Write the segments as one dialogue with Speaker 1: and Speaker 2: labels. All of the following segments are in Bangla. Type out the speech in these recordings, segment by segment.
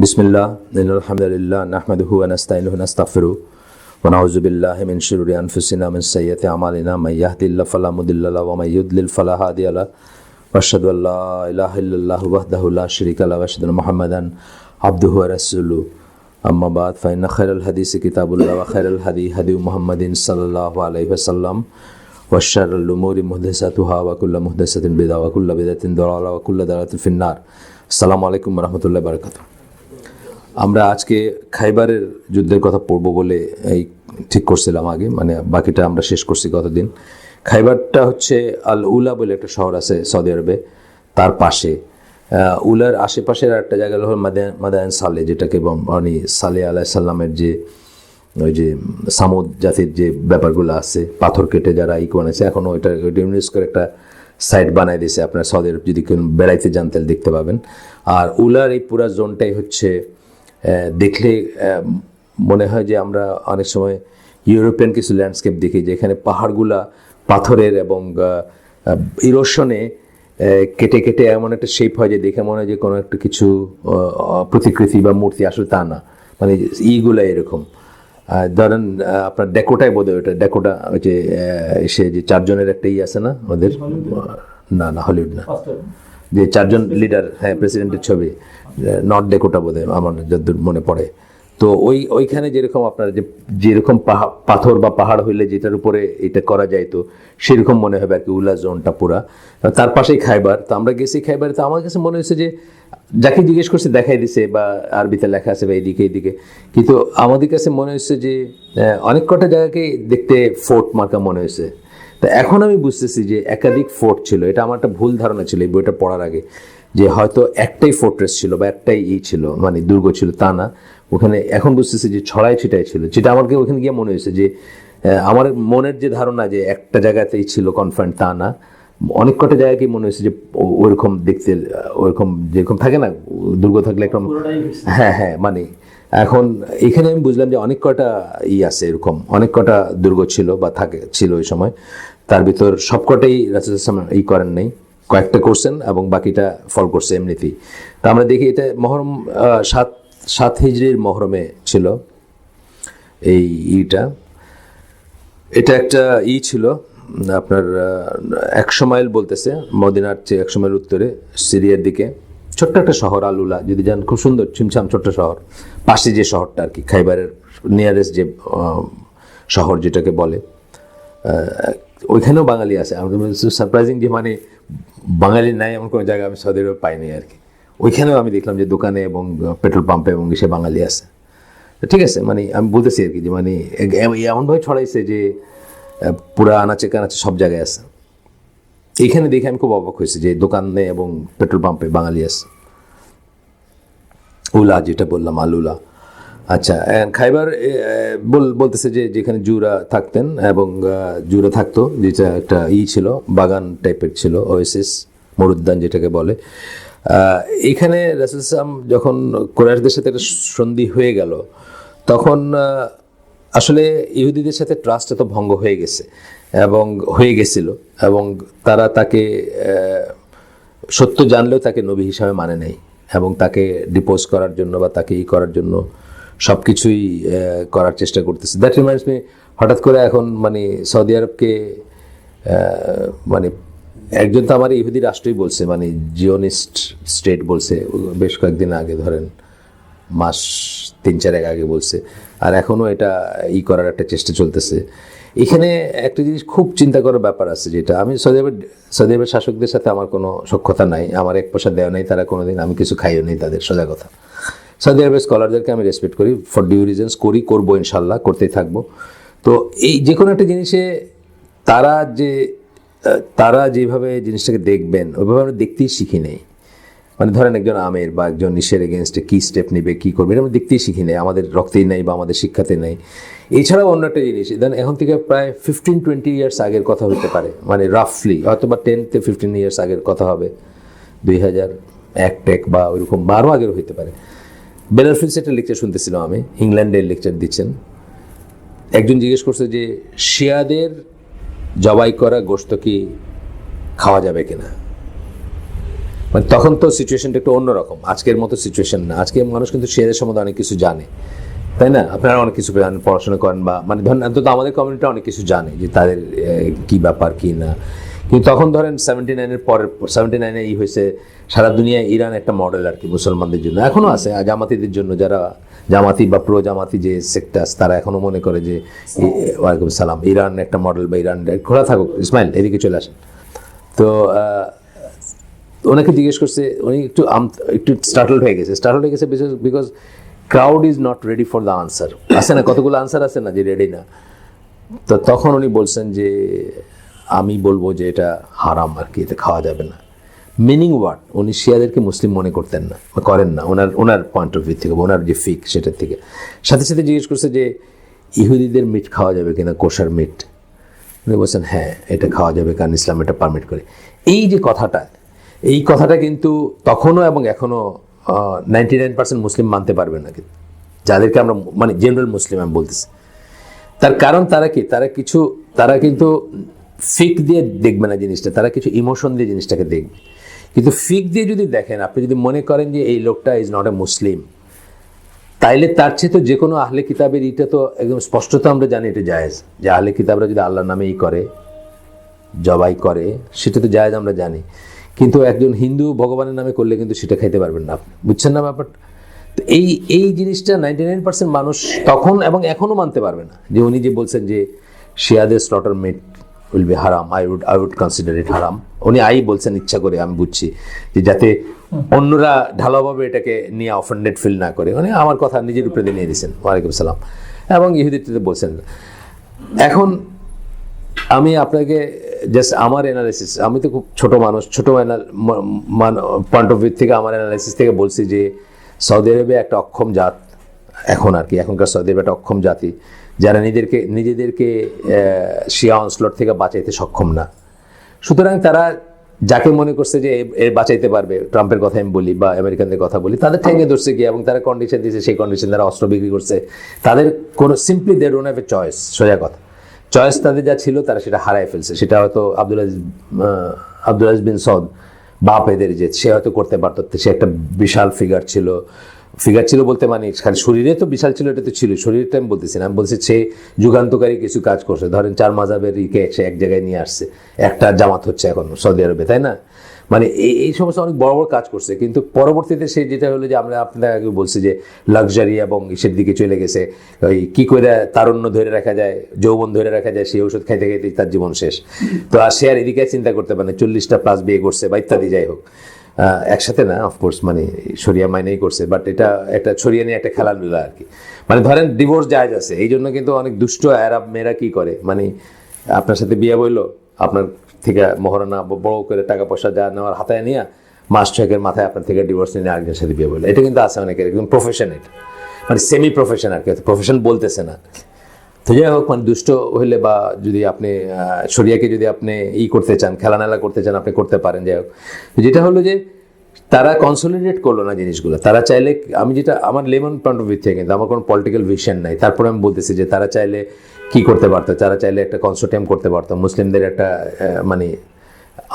Speaker 1: বিসমিল্লাহ আলহামদুলিল্লাহ নাহমাদুহু ওয়া নাস্তাইনুহু নাস্তাগফিরুহু ওয়া নাউযু বিল্লাহি মিন শুরুরি আনফুসিনা মিন সাইয়্যাতি আমালিনা মান ইয়াহদিল্লাহু ফালা মুদিল্লা লাহু ওয়া মান ইউদ্লিল ফালা হাদিয়া লাহু ওয়া আশহাদু আল্লা ইলাহা ইল্লাল্লাহু ওয়াহদাহু লা শারীকা লাহু ওয়া আশহাদু আন্না মুহাম্মাদান আবদুহু ওয়া রাসূলুহু আম্মা বা'দ ফাইন্না খায়রাল হাদিসি কিতাবুল্লাহ ওয়া খায়রাল হাদী মুহাম্মাদিন সাল্লাল্লাহু আলাইহি ওয়াসাল্লাম ওয়া শাররুল উমুরি মুহদাসাতুহা ওয়া কুল্লু মুহদাসাতিন বিদআহ ওয়া কুল্লু বিদআতিন দালালাহ ওয়া কুল্লু দালালাতিন ফিন-নার। আসসালামু আলাইকুম ওয়া রাহমাতুল্লাহি ওয়া বারাকাতুহু। আমরা আজকে খাইবারের যুদ্ধের কথা পড়ব বলে এই ঠিক করছিলাম আগে, মানে বাকিটা আমরা শেষ করছি গতদিন। খাইবারটা হচ্ছে আল উলা বলে একটা শহর আছে সৌদি আরবে, তার পাশে উলার আশেপাশের একটা জায়গা হলো মাদায়েন সালে, যেটাকে মানে সালে আলাইহিস সালামের যে ওই যে সামুদ জাতির যে ব্যাপারগুলো আছে, পাথর কেটে যারা বানাইছে, এখনও ওইটা ইউনেস্কোর একটা সাইট বানাই দিয়েছে। আপনার সৌদি আরব যদি কেউ বেড়াইতে যান তাহলে দেখতে পাবেন। আর উলার এই পুরা জোনটাই হচ্ছে দেখলে মনে হয় যে আমরা অনেক সময় ইউরোপিয়ান কিছু ল্যান্ডস্কেপ দেখি, যেখানে পাহাড়গুলা পাথরের এবং ইরোশনে কেটে কেটে এমন একটা শেপ হয় যে দেখে মনে হয় যে কোনো একটা কিছু প্রতিকৃতি বা মূর্তি, আসলে তা না, মানে ইগুলা এরকম। ধরেন আপনার ডেকোটায় বোধ হয়, ওটা ডেকোটা ওই যে সে যে চারজনের একটা আছে না ওদের, না হলিউড না, যে চারজন লিডার, হ্যাঁ প্রেসিডেন্টের ছবি, নর্থ ডেকোটা বোধ হয় আমার যতদূর মনে পড়ে। তো ওইখানে যেরকম আপনার যেরকম পাথর বা পাহাড় হইলে যেটার উপরে এটা করা যায়, তো সেরকম মনে হবে আর কি উলা জোনটা পুরা। তার পাশেই খাইবার। তো আমরা গেছি খাইবারে, তো আমার কাছে মনে হয়েছে যে যাকে জিজ্ঞেস করছে দেখাই দিছে বা আরবিতে লেখা আছে বা এইদিকে, কিন্তু আমাদের কাছে মনে হয়েছে যে অনেক কটা জায়গাকে দেখতে ফোর্ট মার্কা মনে হয়েছে। তো এখন আমি বুঝতেছি যে একাধিক ফোর্ট ছিল। এটা আমার একটা ভুল ধারণা ছিল এই বইটা পড়ার আগে, যে হয়তো একটাই ফোর্ট্রেস ছিল বা একটাই ছিল, মানে দুর্গ ছিল, তা না। ওখানে এখন বুঝতেছি যে ছড়াই ছিটাই ছিল, যেটা আমাকে ওখানে গিয়ে মনে হয়েছে যে আমার মনের যে ধারণা যে একটা জায়গাতেই ছিল কনফার্ম, তা না। অনেক কটা জায়গাকেই মনে হয়েছে যে ওইরকম দেখতে, ওইরকম যেরকম থাকে না দুর্গ থাকলে একরকম, হ্যাঁ মানে এখন এখানে আমি বুঝলাম যে অনেক কটা আছে, এরকম অনেক কটা দুর্গ ছিল বা ছিল ওই সময়। তার ভিতর সবকটাই রাসূলুল্লাহ সাল্লাল্লাহু আলাইহি ওয়াসাল্লাম করেন নাই, কয়েকটা করছেন এবং বাকিটা ফল করছে এমনিতেই। তা আমরা দেখি এটা মহরম 7 হিজরির মহরমে ছিল এই এটা একটা ছিল আপনার 100 মাইল বলতেছে, মদিনার চেয়ে 100 মাইল উত্তরে সিরিয়ার দিকে ছোট্ট একটা শহর আল উলা। যদি যান, খুব সুন্দর ছিমছাম ছোট্ট শহর। পাশে যে শহরটা আর কি, খাইবারের নিয়ারেস্ট যে শহর যেটাকে বলে, ওইখানেও বাঙালি আছে। আমাদের সারপ্রাইজিং যে মানে বাঙালি নাই এমন কোনো জায়গা আমি সৌদি আরবে পাইনি আর কি। ওইখানেও আমি দেখলাম যে দোকানে এবং পেট্রোল পাম্পে এবং সে বাঙালি আছে। ঠিক আছে, মানে আমি বলতেছি আর কি যে মানে এমনভাবে ছড়াইছে যে পুরা আনাচে কানাচে সব জায়গায় আছে। এইখানে দেখে আমি খুব অবাক হয়েছি যে দোকানে এবং পেট্রোল পাম্পে বাঙালি আছে। উলা যেটা বললাম, আলুলা। আচ্ছা, খাইবার বলতেছে যে যেখানে জুরা থাকতেন এবং জুরা থাকতো, যেটা একটা ছিল বাগান টাইপের ছিল, ওয়েসিস মরুদ্যান যেটাকে বলে। এখানে রাসূলুল্লাহ সাল্লাল্লাহু আলাইহি ওয়াসাল্লাম যখন কুরাইশদের সাথে একটা সন্ধি হয়ে গেল, তখন আসলে ইহুদিদের সাথে ট্রাস্ট এত ভঙ্গ হয়ে গেছে এবং হয়ে গেছিল, এবং তারা তাকে সত্য জানলেও তাকে নবী হিসাবে মানে নেই, এবং তাকে ডিপোজ করার জন্য বা তাকে করার জন্য সব কিছুই করার চেষ্টা করতেছে। দ্যাট রিমাইন্ডস মি, হঠাৎ করে এখন মানে সৌদি আরবকে মানে একজন তো আমার ইহুদি রাষ্ট্রই বলছে, মানে জিওনিস্ট স্টেট বলছে বেশ কয়েকদিন আগে, ধরেন মাস 3-4 আগে বলছে, আর এখনও এটা করার একটা চেষ্টা চলতেছে। এখানে একটা জিনিস খুব চিন্তা করার ব্যাপার আছে, যেটা আমি সৌদি আরবের শাসকদের সাথে আমার কোনো সখ্যতা নাই, আমার এক পয়সা দেওয়া নেই, তারা কোনোদিন আমি কিছু খাইও নেই তাদের, সোজা কথা। সৌদি আরবের স্কলারদেরকে আমি রেসপেক্ট করি ফর ডিউ রিজনস, করবো ইনশাল্লাহ, করতেই থাকবো। তো এই যে কোনো একটা জিনিসে তারা যেভাবে জিনিসটাকে দেখবেন, ওইভাবে আমরা দেখতেই শিখি নেই। মানে ধরেন একজন আমের বা একজন ইসের এগেনস্টে কী স্টেপ নেবে, কী করবে, এটা আমরা দেখতেই শিখি নেই, আমাদের রক্তেই নেই বা আমাদের শিক্ষাতে নেই। এছাড়াও অন্য একটা জিনিস, এখন থেকে প্রায় 15-20 ইয়ার্স আগের কথা হতে পারে, মানে রাফলি হয়তো বা 10-15 ইয়ার্স আগের কথা হবে, 2001 বা ওইরকম, বা আরও আগের হইতে পারে। বেলারফিল্ডসে একটা লেকচার শুনতেছিলাম আমি, ইংল্যান্ডের লেকচার দিচ্ছেন। একজন জিজ্ঞেস করছে যে শিয়াদের জবাই করা গোশত কি খাওয়া যাবে কিনা। মানে তখন তো সিচুয়েশনটা একটু অন্যরকম, আজকের মতো সিচুয়েশন না। আজকে মানুষ কিন্তু শেয়ারের সম্বন্ধে অনেক কিছু জানে, তাই না? আপনারা অনেক কিছু পড়াশোনা করেন বা মানে ধরেন অন্তত আমাদের কমিউনিটি অনেক কিছু জানে যে তাদের কি ব্যাপার কি না। কিন্তু তখন ধরেন 79-এর পরের 79-এ হয়েছে সারা দুনিয়ায় ইরান একটা মডেল আর কি মুসলমানদের জন্য, এখনো আছে জামাতিদের জন্য, যারা জামাতি বা প্রো জামাতি যে সেক্টর তারা এখনো মনে করে যে ওয়ালাইকুম সালাম, ইরান একটা মডেল বা ইরান খোলা থাকুক। ইসমাইল এদিকে চলে আসেন। তো ওনাকে জিজ্ঞেস করছে, উনি একটু স্টার্টলড হয়ে গেছে because crowd is not ready for the answer. আছে না কতগুলো আনসার আছে না যে রেডি না। তো তখন উনি বলছেন যে আমি বলবো যে এটা হারাম আর কি, এটা খাওয়া যাবে না। মিনিং ওয়াট, উনি শিয়াদেরকে মুসলিম মনে করতেন না, করেন না ওনার পয়েন্ট অফ ভিউ থেকে, ওনার যে ফিক সেটার থেকে। সাথে সাথে জিজ্ঞেস করছে যে ইহুদিদের মিট খাওয়া যাবে কিনা, কোষার মিট। উনি বলছেন হ্যাঁ এটা খাওয়া যাবে, কারণ ইসলাম এটা পারমিট করে। এই কথাটা কিন্তু তখনও এবং এখনও 99% মুসলিম মানতে পারবে না, যাদেরকে আমরা মানে জেনারেল মুসলিম আমি বলতেছি। তার কারণ তারা কিন্তু ফিক দিয়ে দেখবে না জিনিসটা, তারা কিছু ইমোশন দিয়ে জিনিসটাকে দেখবে। কিন্তু ফিক দিয়ে যদি দেখেন, আপনি যদি মনে করেন যে এই লোকটা ইজ নট এ মুসলিম, তাইলে তার চেয়ে তো যে কোনো আহলে কিতাবের এটা তো একদম স্পষ্টত আমরা জানি এটা জায়েজ, যে আহলে কিতাবরা যদি আল্লাহর নামে করে জবাই করে সেটা তো জায়েজ আমরা জানি। কিন্তু একজন হিন্দু ভগবানের নামে করলে কিন্তু সেটা খাইতে পারবেন না আপনি, বুঝছেন না ব্যাপারটা? তো এই জিনিসটা 99% মানুষ তখন এবং এখনও মানতে পারবে না। যে উনি যে বলছেন যে শিয়াদের স্লটার মিট উইল বি হারাম, আই উড কনসিডার ইট হারাম। উনি বলছেন ইচ্ছা করে, আমি বুঝছি, যে যাতে অন্যরা ঢালাওভাবে এটাকে নিয়ে অফেন্ডেড ফিল না করে। মানে আমার কথা নিজের উপরে নিয়ে দিয়েছেন, ওয়ালাইকুম সালাম, এবং ইহুদিতে বলছেন। এখন আমি আপনাকে জাস্ট আমার অ্যানালাইসিস, আমি তো খুব ছোট পয়েন্ট অফ ভিউ থেকে আমার অ্যানালাইসিস থেকে বলছি যে সৌদি আরবে একটা অক্ষম জাত এখন আর কি, এখনকার সৌদি আরবে একটা অক্ষম জাতি, যারা নিজেদেরকে শিয়া অনস্লট থেকে বাঁচাইতে সক্ষম না। সুতরাং তারা যাকে মনে করছে যে এর বাঁচাইতে পারবে, ট্রাম্পের কথা আমি বলি বা আমেরিকানদের কথা বলি, তাদের ঠেঙে ধরছে গিয়ে, এবং তারা কন্ডিশন দিয়েছে, সেই কন্ডিশন তারা অস্ত্র বিক্রি করছে। তাদের কোনো simply they don't have a choice, সোজা কথা। চয়েস তাদের যা ছিল তারা সেটা হারায় ফেলছে। সেটা হয়তো আব্দুল আজিজ বিন সৌদ বাপ এদের যে সে হয়তো করতে পারত, সে একটা বিশাল ফিগার ছিল বলতে মানে খালি শরীরে তো বিশাল ছিল, এটা তো ছিল, শরীরটা আমি বলতেছি না, আমি বলছি সে যুগান্তকারী কিছু কাজ করছে। ধরেন 4 মাযহাবের সে এক জায়গায় নিয়ে আসছে, একটা জামাত হচ্ছে এখন সৌদি আরবে, তাই না? মানে এই সমস্ত অনেক বড় বড় কাজ করছে। কিন্তু পরবর্তীতে সে যেটা হলো যে আমরা আপনার আগে বলছি যে লাক্সারি এবং ইসের দিকে চলে গেছে। ওই কী করে তারুণ্য ধরে রাখা যায়, যৌবন ধরে রাখা যায়, সেই ওষুধ খাইতে খাইতে তার জীবন শেষ। তো আর সে আর এদিকে চিন্তা করতে পারে 40টা প্লাস বিয়ে করছে বা ইত্যাদি, যাই হোক, একসাথে না অফকোর্স, মানে শরিয়া মাইনেই করছে, বাট এটা একটা ছড়িয়ে নিয়ে একটা খেলাধুলা আর কি। মানে ধরেন ডিভোর্স জায়েজ আছে, এই জন্য কিন্তু অনেক দুষ্ট আরব মেয়েরা কি করে, মানে আপনার সাথে বিয়ে বইলো, আপনার থেকে মহারণা বড় করে টাকা পয়সা যা নেওয়ার হাতায় নিয়ে মাস 6 মাথায় আপনার থেকে ডিভোর্স নিয়ে আরেকজনের সাথে বিয়ে বললো। এটা কিন্তু আছে অনেকের, একদম প্রফেশন, এটা মানে সেমি প্রফেশন আর কি, প্রফেশন বলতেছে না। তো যাই হোক, মানে দুষ্ট হইলে বা যদি আপনি শরিয়াকে যদি আপনি করতে চান, খেলানেলা করতে চান, আপনি করতে পারেন। যাই হোক, যেটা হলো যে তারা কনসলিডেট করলো না জিনিসগুলো। তারা চাইলে, আমি যেটা আমার লেমন পয়েন্ট অফ ভিউ থেকে, কিন্তু আমার কোনো পলিটিক্যাল ভিশন নাই, তারপরে আমি বলতেছি যে তারা চাইলে কি করতে পারতো, তারা চাইলে একটা কনসোর্টিয়াম করতে পারতো, মুসলিমদের একটা মানে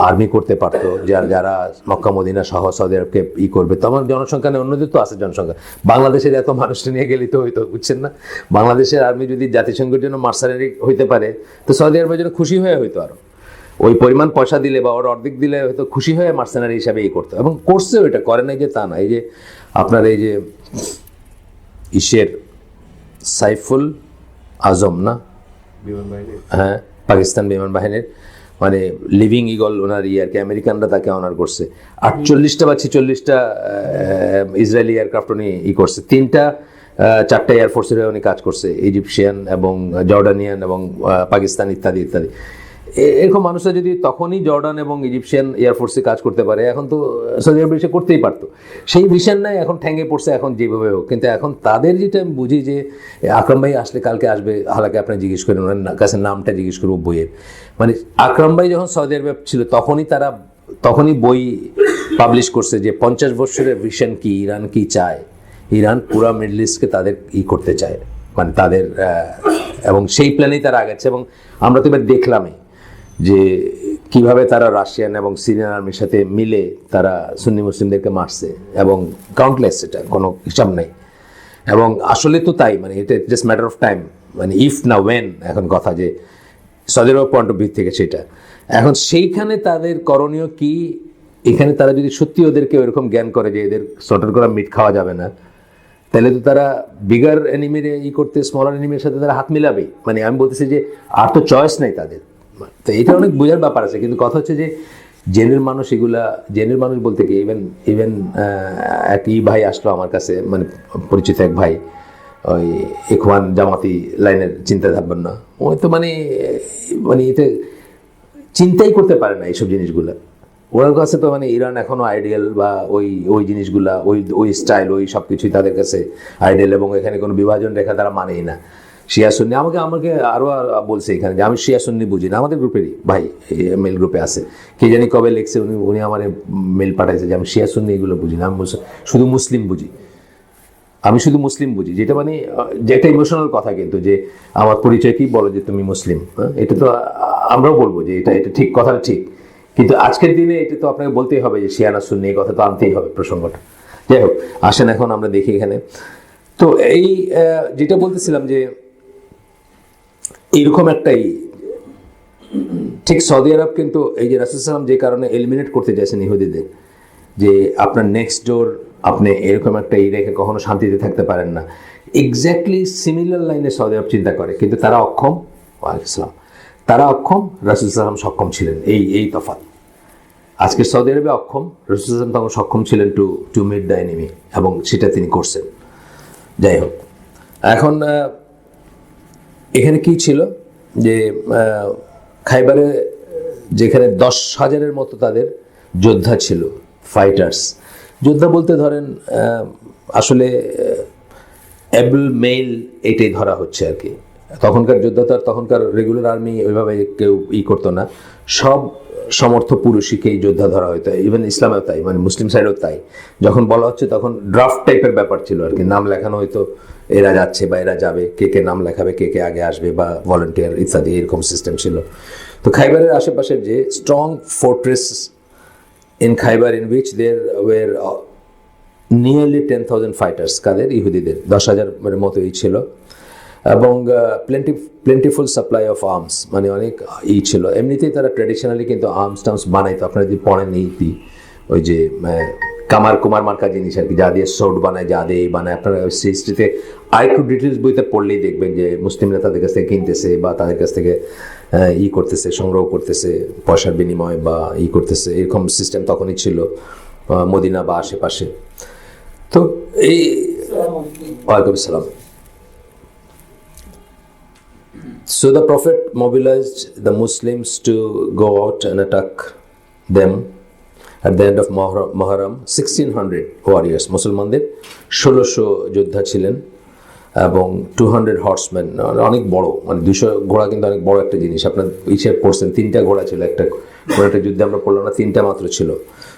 Speaker 1: আর্মি করতে পারতো, যারা মক্কা মদিনা সহ সৌদি আরবকে করবে। তো আমার জনসংখ্যা নেই, অন্যদের তো আছে জনসংখ্যা, বাংলাদেশের এত মানুষটা নিয়ে গেলে তো হইতো, বুঝছেন না? বাংলাদেশের আর্মি যদি জাতিসংঘের জন্য মার্সানারি হইতে পারে, তো সৌদি আরবের জন্য খুশি হয়ে হইতো, আরো ওই পরিমাণ পয়সা দিলে বা ওর অর্ধেক দিলে হয়তো খুশি হয়ে মার্সেনারি হিসাবে করতো, এবং করছে। ওইটা করে নাই যে তা না। এই যে আপনার এই যে সাইফুল আজম না, হ্যাঁ, পাকিস্তান বিমান বাহিনীর মানে লিভিং ইগল ওনার আর কি, আমেরিকানরা তাকে অনার করছে। 48টা বা 46টা ইসরায়েলি এয়ারক্রাফট উনি করছে, 4টা এয়ারফোর্সের উনি কাজ করছে, ইজিপশিয়ান এবং জর্ডানিয়ান এবং পাকিস্তান ইত্যাদি ইত্যাদি। এরকম মানুষরা যদি তখনই জর্ডান এবং ইজিপশিয়ান এয়ারফোর্সে কাজ করতে পারে, এখন তো সৌদি আরবে সে করতেই পারতো। সেই ভিশন নাই, এখন ঠ্যাঙ্গে পড়ছে, এখন যেভাবে হোক। কিন্তু এখন তাদের যেটা আমি বুঝি যে আকরাম ভাই আসলে কালকে আসবে, হালাকে আপনি জিজ্ঞেস করেন, ওনার কাছে নামটা জিজ্ঞেস করবো বইয়ের। মানে আকরাম ভাই যখন সৌদি আরবে ছিল তখনই বই পাবলিশ করছে যে 50 বছরের ভিশন কি, ইরান কি চায়। ইরান পুরা মিডল ইস্টকে তাদের করতে চায়, মানে তাদের, এবং সেই প্ল্যানেই তারা আগাচ্ছে। এবং আমরা তো এবার দেখলামই যে কিভাবে তারা রাশিয়ান এবং সিরিয়ান আর্মির সাথে মিলে তারা সুন্নি মুসলিমদেরকে মারছে, এবং কাউন্টলেস, এটা কোনো হিসাব নেই। এবং আসলে তো তাই, মানে এটা জাস্ট ম্যাটার অফ টাইম, মানে ইফ না ওয়েন এখন কথা, যে Saudi Arab point of view থেকে সেটা। এখন সেইখানে তাদের করণীয় কি, এখানে তারা যদি সত্যি ওদেরকে ওইরকম জ্ঞান করে যে এদের সর্টার করা মিট খাওয়া যাবে না, তাহলে তো তারা বিগার এনিমির করতে স্মলার এনিমির সাথে তারা হাত মিলাবেই। মানে আমি বলতেছি যে আর তো চয়েস নেই তাদের। তো এটা অনেক বোঝার ব্যাপার আছে, কিন্তু কথা হচ্ছে যে জেনের মানুষ, এগুলা জেনের মানুষ বলতে কি, ইভেন এক ভাই আসলো আমার কাছে, মানে পরিচিত এক ভাই, ওই ইখওয়ান জামাতি লাইনের চিন্তা ভাববেন না, ওই তো মানে এতে চিন্তাই করতে পারে না এইসব জিনিসগুলো। ওনার কাছে তো মানে ইরান এখনো আইডিয়াল, বা ওই জিনিসগুলা, ওই স্টাইল, ওই সব কিছুই তাদের কাছে আইডিয়াল, এবং এখানে কোনো বিভাজন রেখা তারা মানেই না। শিয়া সুন্নি আমাকে আরও বলছে এখানে যে আমি শিয়া সুন্নি বুঝি না। আমাদের গ্রুপেরই ভাই, মেল গ্রুপে আছে, কে জানি কবে লিখছে, উনি আমার মেল পাঠাইছে যে আমি শিয়া সুন্নি এগুলো বুঝি না, আমি শুধু মুসলিম বুঝি, আমি শুধু মুসলিম বুঝি। যেটা মানে যে একটা ইমোশনাল কথা, কিন্তু যে আমার পরিচয় কি বলো যে তুমি মুসলিম, এটা তো আমরাও বলবো যে এটা ঠিক, কথাটা ঠিক, কিন্তু আজকের দিনে এটা তো আপনাকে বলতেই হবে যে শিয়া না সুন্নি, এই কথা তো আনতেই হবে প্রসঙ্গটা। যাই হোক, আসেন এখন আমরা দেখি এখানে। তো এই যেটা বলতেছিলাম যে এইরকম একটাই ঠিক সৌদি আরব কিন্তু এই যে রাসূল সাল্লাল্লাহু আলাইহি ওয়াসাল্লাম যে কারণে এলিমিনেট করতে চাইছেন ইহুদিদের, যে আপনার নেক্সট ডোর, আপনি এরকম একটা রেখে কখনো শান্তিতে থাকতে পারেন না, এক্স্যাক্টলি সিমিলার লাইনে সৌদি আরব চিন্তা করে, কিন্তু তারা অক্ষম। ওয়ালাইকুম, তারা অক্ষম, রাসূল সাল্লাল্লাহু আলাইহি ওয়াসাল্লাম সক্ষম ছিলেন। এই তফাৎ। আজকে সৌদি আরবে অক্ষম, রাসূল সাল্লাল্লাহু আলাইহি ওয়াসাল্লাম তখন সক্ষম ছিলেন টু মিট দ্য এনিমি, এবং সেটা তিনি করছেন। যাই হোক, এখন এখানে কি ছিল যে খাইবারে যেখানে 10,000-এর মতো তাদের যোদ্ধা ছিল, ফাইটার্স। যোদ্ধা বলতে ধরেন আসলে অ্যাবল মেইল এটাই ধরা হচ্ছে আর কি। তখনকার যোদ্ধা তো আর তখনকার রেগুলার আর্মি ওইভাবে কেউ করতো না, সব সমর্থ পুরুষকেই যোদ্ধা ধরা হতো। ইভেন ইসলামেও তাই, মানে মুসলিম সাইডেও তাই। যখন বলা হচ্ছে তখন ড্রাফট টাইপের ব্যাপার ছিল আর কি, নাম লেখানো হয়তো, এরা যাচ্ছে বা এরা যাবে, কে নাম লেখাবে, কে আগে আসবে, বা ভলেন্টিয়ার ইত্যাদি, এরকম সিস্টেম ছিল। তো খাইবারের আশেপাশের যে strong fortress in Khaybar, in which there were nearly 10,000 fighters, কাদের, ইহুদিদের 10,000-এর মতোই ছিল, এবং প্লেন্টিফুল সাপ্লাই অফ আর্মস, মানে অনেক ছিল। এমনিতেই তারা ট্র্যাডিশনালি কিন্তু আর্মস টার্মস বানাইতো। আপনারা যদি পড়েন ওই যে কুমার মার্কা জিনিস আর কি, যা দিয়ে সোর্ড বানায়, যা দিয়ে বানায়, আপনারা হিস্ট্রিতে আরেকটু ডিটেলস বইতে পড়লেই দেখবেন যে মুসলিমরা তাদের কাছ থেকে কিনতেছে, বা তাদের কাছ থেকে করতেছে, সংগ্রহ করতেছে পয়সার বিনিময়, বা করতেছে, এরকম সিস্টেম তখনই ছিল মদিনা বা আশেপাশে। তো এই ওয়ালাইকুম আসসালাম। So the Prophet mobilized the Muslims to go out and attack them at the end of Muharram. 1600 warriors, মুসলমানদের 1600 যোদ্ধা ছিলেন, এবং 200 হর্সম্যান, অনেক বড়, মানে 200 ঘোড়া কিন্তু অনেক বড় একটা জিনিস। আপনার ইসে পড়ছেন 3টা ঘোড়া ছিল, একটা যুদ্ধে আমরা পড়লাম না, 3টা মাত্র ছিল।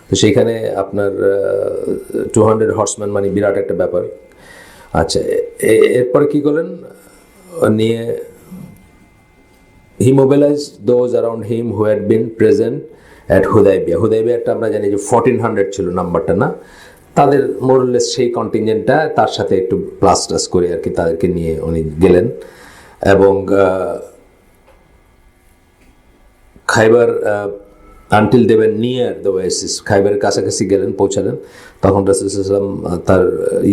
Speaker 1: তো সেইখানে আপনার 200 হর্সম্যান মানে বিরাট একটা ব্যাপার। আচ্ছা, এরপরে কি করলেন, নিয়ে he mobilized those around him who had been present at Hudaybiyah. হুদাইবিয়াটা আমরা জানি যে 1400 ছিল নাম্বারটা, না, তাদের মোরলেস সেই কন্টিনজেন্টটা, তার সাথে একটু প্লাস টাস করে আর কি তাদেরকে নিয়ে উনি গেলেন, এবং Khaybar until they were near the oasis, খাইবারের কাছাকাছি গেলেন, পৌঁছালেন। তখন রাসূল সাল্লাল্লাহু আলাইহি ওয়াসাল্লাম তার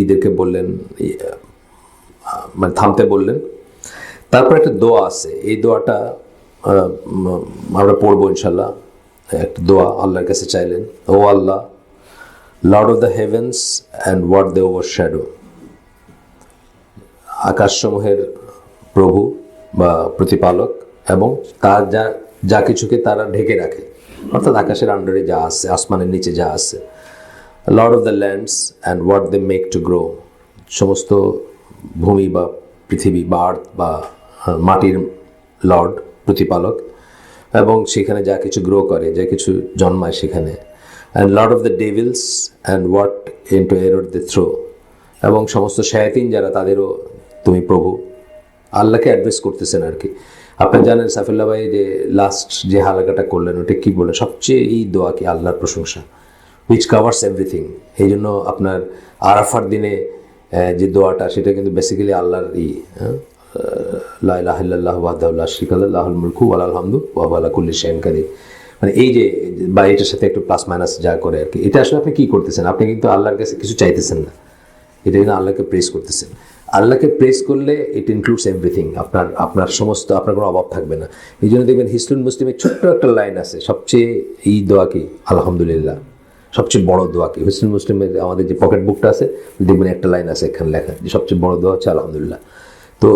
Speaker 1: ঈদেরকে বললেন, মানে থামতে বললেন। তারপর একটা দোয়া আছে, এই দোয়াটা আমরা পড়বো ইনশাল্লাহ। একটা দোয়া আল্লাহর কাছে চাইলেন, ও আল্লাহ, lord of the heavens and what they overshadow, আকাশসমূহের প্রভু বা প্রতিপালক, এবং তার যা কিছুকে তারা ঢেকে রাখে, অর্থাৎ আকাশের আন্ডারে যা আছে, আসমানের নিচে যা আছে। Lord of the lands and what they make to grow, সমস্ত ভূমি বা পৃথিবী বা আর্থ বা মাটির লর্ড, প্রতিপালক, এবং সেখানে যা কিছু গ্রো করে, যা কিছু জন্মায় সেখানে। And lord of the devils and what into error they throw, এবং সমস্ত শায়াতিন যারা, তাদেরও তুমি প্রভু। আল্লাহকে অ্যাড্রেস করতেছেন আর কি। আপনার জানেন সাইফুল্লাহ ভাই যে লাস্ট যে হালাকাটা করলেন ওটা কি বলে, সবচেয়ে এই দোয়া কি আল্লাহর প্রশংসা, হুইচ কাভার্স এভরিথিং। এই জন্য আপনার আরাফার দিনে যে দোয়াটা সেটা কিন্তু বেসিক্যালি আল্লাহর লা ইলাহা ইল্লাল্লাহু ওয়াহদাহু লা শারীকা লাহু লাহুল মুলকু ওয়া লাহুল হামদু ওয়া হুয়া আলা কুল্লি শাইইন কাদির। মানে এই যে বা এটার সাথে একটু প্লাস মাইনাস যা করে আর কি, এটা আসলে আপনি কি করতেছেন, আপনি কিন্তু আল্লাহর কাছে কিছু চাইতেছেন না, এটা কিন্তু আল্লাহকে প্রেস করতেছেন। আল্লাহকে প্রেস করলে ইট ইনক্লুডস এভরিথিং, আপনার সমস্ত, আপনার কোনো অভাব থাকবে না। এই জন্য দেখবেন হিসনুল মুসলিমের ছোট্ট একটা লাইন আছে, সবচেয়ে এই দোয়া কি আলহামদুলিল্লাহ, সবচেয়ে বড় দোয়া কি। হিসনুল মুসলিমের আমাদের যে পকেট বুকটা আছে দেখবেন একটা লাইন আছে এখানে লেখা যে সবচেয়ে বড় দোয়া হচ্ছে আলহামদুলিল্লাহ। তো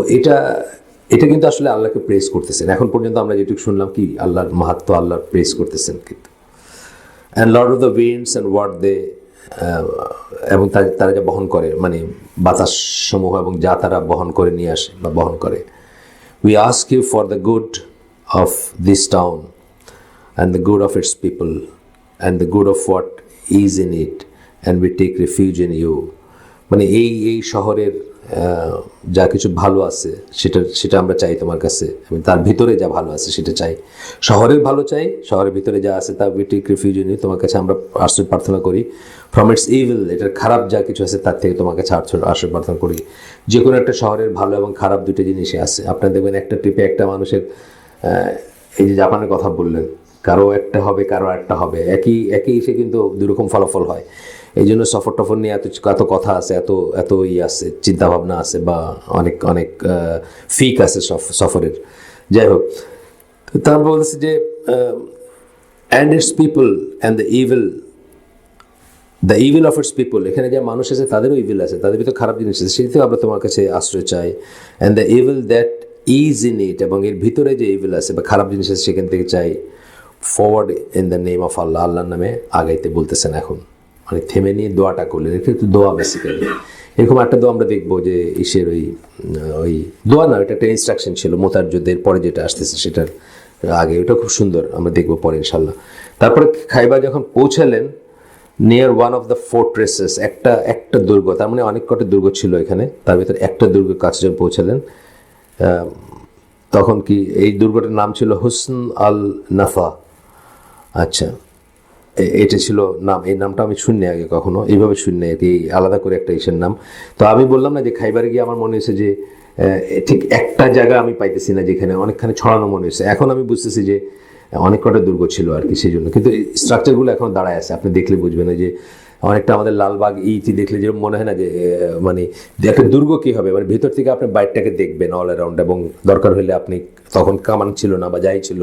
Speaker 1: এটা কিন্তু আসলে আল্লাহকে প্রেস করতেছেন। এখন পর্যন্ত আমরা যেটুকু শুনলাম কি আল্লাহর মাহাত্ম্য, আল্লাহর প্রেস করতেছেন কিন্তু। And lord of the winds and what they, এবং তারা যা বহন করে, মানে বাতাস সমূহ এবং যা তারা বহন করে নিয়ে আসে বা বহন করে। We ask you for the good of this town and the good of its people and the good of what is in it and we take refuge in you. মানে এই শহরের যা কিছু ভালো আছে সেটা আমরা চাই তোমার কাছে, এবং তার ভিতরে যা ভালো আছে সেটা চাই। শহরের ভালো চাই, শহরের ভিতরে যা আছে তা we take refuge in you, তোমার কাছে আমরা আশ্রয় প্রার্থনা করি। ফ্রম ইটস ইভিল, এটার খারাপ যা কিছু আছে তার থেকে তোমার কাছে আশ্রয় প্রার্থনা করি। যে কোনো একটা শহরের ভালো এবং খারাপ দুটো জিনিসই আছে। আপনারা দেখবেন একটা ট্রিপে একটা মানুষের, এই যে জাপানের কথা বললেন, কারো একটা হবে কারো একটা হবে, একই এসে কিন্তু দুরকম ফলাফল হয়। এই জন্য সফর টফর নিয়ে এত কথা আছে, এত আছে, চিন্তাভাবনা আছে, বা অনেক ফিক আছে সফরের। যাই হোক, তারপর বলছে যে and it's people and the evil of its people, এখানে যা মানুষ আছে তাদেরও ইভিল আছে, তাদের ভিতরে খারাপ জিনিস আছে, সেটাতেও আমরা তোমার কাছে আশ্রয় চাই। And the evil that is in ইট, এবং এর ভিতরে যে ইভিল আছে বা খারাপ জিনিস আছে সেখান থেকে চাই। Forward in the name of Allah, আল্লাহর নামে আগাইতে বলতেছেন এখন, মানে থেমে নিয়ে দোয়াটা করলেন। এটা একটু দোয়া বেসিক্যালি। এরকম একটা দোয়া আমরা দেখবো যে ইসের ওই দোয়া না, এটা একটা ইনস্ট্রাকশন ছিল মোতার যুদ্ধের পরে যেটা আসতেছে সেটার আগে, ওটা খুব সুন্দর, আমরা দেখবো পরে ইনশাল্লাহ। তারপরে খাইবার যখন পৌঁছালেন, নিয়ার ওয়ান অফ দ্য ফোর্ট্রেসেস, একটা দুর্গ, তার মানে অনেক কটা দুর্গ ছিল এখানে, তার ভিতরে একটা দুর্গের কাছে যখন পৌঁছালেন, তখন কি এই দুর্গটার নাম ছিল হুসন আল নাফা। আচ্ছা, এটা ছিল নাম। এই নামটা আমি শুনিনি আগে কখনো, এইভাবে শুনিনি, এটি আলাদা করে একটা ইসের নাম। তো আমি বললাম না যে খাইবারে গিয়ে আমার মনে হয়েছে যে ঠিক একটা জায়গা আমি পাইতেছি না যেখানে, অনেকখানি ছড়ানো মনে হয়েছে। এখন আমি বুঝতেছি যে অনেক কটা দুর্গ ছিল আর কি, সেই জন্য। কিন্তু স্ট্রাকচারগুলো এখন দাঁড়ায় আছে, আপনি দেখলে বুঝবেন যে অনেকটা আমাদের লালবাগ ইটি দেখলে যেরকম মনে হয় না যে মানে একটা দুর্গ কী হবে, মানে ভেতর থেকে আপনি বাইরটাকে দেখবেন অল অ্যারাউন্ড, এবং দরকার হলে আপনি তখন কামান ছিল না বা যাই ছিল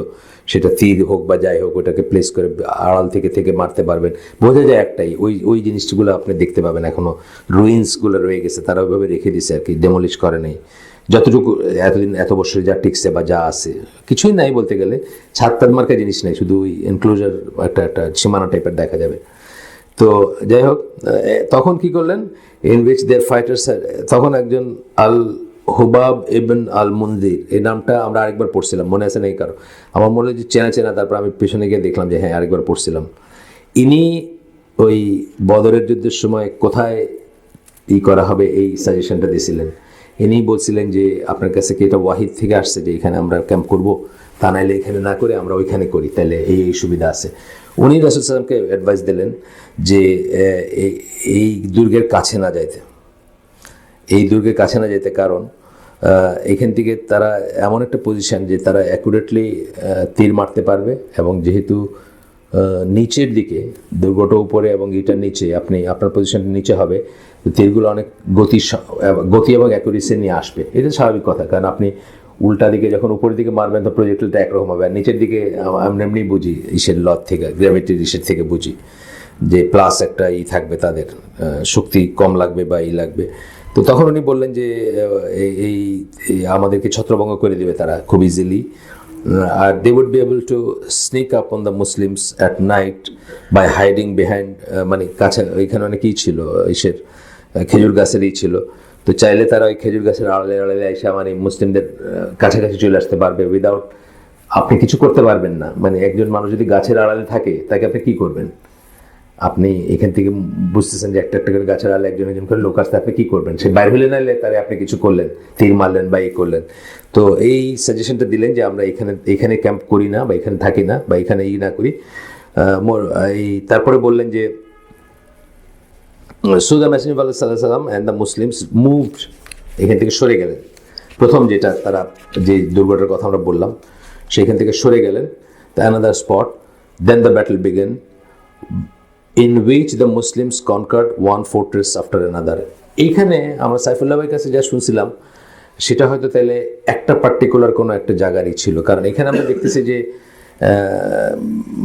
Speaker 1: সেটা তীর হোক বা যাই হোক, ওটাকে প্লেস করে আড়াল থেকে মারতে পারবেন। বোঝা যায় একটাই, ওই জিনিসগুলো আপনি দেখতে পাবেন। এখনও রুইন্সগুলো রয়ে গেছে, তারা ওইভাবে রেখে দিছে আর কি, ডেমোলিশ করে নেই। যতটুকু এতদিন এত বছরে যা টিকছে বা যা আছে, কিছুই নাই বলতে গেলে, ছাদ মার্কা জিনিস নেই, শুধু ওই এনক্লোজার একটা সীমানা টাইপের দেখা যাবে। তো যাই হোক, তখন কি করলেন, ইন উইচ দেয়ার ফাইটার্স, তখন একজন আল হুবাব ইবন আল মুনজির, এই নামটা আমরা আরেকবার পড়ছিলাম, মনে আছে নাকি কারো? আমার মনে হয় যে চেনা, তারপর আমি পেছনে গিয়ে দেখলাম যে হ্যাঁ আরেকবার পড়ছিলাম। ইনি ওই বদরের যুদ্ধের সময় কোথায় করা হবে এই সাজেশনটা দিয়েছিলেন। ইনি বলছিলেন যে আপনার কাছে কি এটা ওয়াহিদ থেকে আসছে যে এখানে আমরা ক্যাম্প করব, তা নাইলে এখানে না করে আমরা ওইখানে করি, তাহলে এই সুবিধা আছে। উনি রাসূল সাল্লাল্লাহু আলাইহি ওয়াসাল্লামকে অ্যাডভাইস দিলেন যে এই দুর্গের কাছে না যাইতে, কারণ এখান থেকে তারা এমন একটা পজিশন যে তারা অ্যাকুরেটলি তীর মারতে পারবে, এবং যেহেতু নিচের দিকে দুর্গটা উপরে এবং এটার নিচে আপনার পজিশনটা নিচে হবে, তীরগুলো অনেক গতি এবং অ্যাকুরেসি নিয়ে আসবে। এটা স্বাভাবিক কথা, কারণ আপনি উল্টা দিকে যখন উপরের দিকে মারবেন তো প্রজেক্টিলটা একরকম হবে, আর নিচের দিকে আমরা এমনি বুঝি ইসের লদ থেকে, গ্র্যাভিটির ইসের থেকে বুঝি যে প্লাস একটা থাকবে, তাদের শক্তি কম লাগবে বা লাগবে। তো তখন উনি বললেন যে এই আমাদেরকে ছত্রভঙ্গ করে দেবে তারা খুব ইজিলি, আর they would be able to sneak up on the Muslims at night by hiding behind, মানে কাছে ওইখানে অনেকেই ছিল, ইসের খেজুর গাছেরই ছিল। তো চাইলে তারা ওই খেজুর গাছের আড়ালে এসে মানে মুসলিমদের কাছাকাছি চলে আসতে পারবে, উইদাউট আপনি কিছু করতে পারবেন না। মানে একজন মানুষ যদি গাছের আড়ালে থাকে তাকে আপনি কি করবেন? আপনি এখান থেকে বুঝতেছেন যে একটা একটা করে গাছের আলে একজন একজন করে লোক আসতে আপনি কি করবেন, সে বাইরে হলে নাইলে তারে আপনি কিছু করলেন, তীর মারলেন বা এই করলেন। তো এই সাজেশনটা দিলেন যে আমরা এখানে ক্যাম্প করি না বা এখানে থাকি না বা এখানে ই না করি। তারপরে বললেন যে So the Messenger of Allah sallallahu alaihi wasallam and the Muslims moved, এখান থেকে সরে গেলেন। প্রথম যেটা তারা যে দুর্গটার কথা আমরা বললাম সেখান থেকে সরে গেলেন, another spot, then the battle began in which the Muslims conquered one fortress after another. এইখানে আমরা সাইফুল্লাহ ভাইয়ের কাছে যা শুনছিলাম সেটা হয়তো তাহলে একটা পার্টিকুলার কোনো একটা জায়গারই ছিল, কারণ এখানে আমরা দেখতেছি যে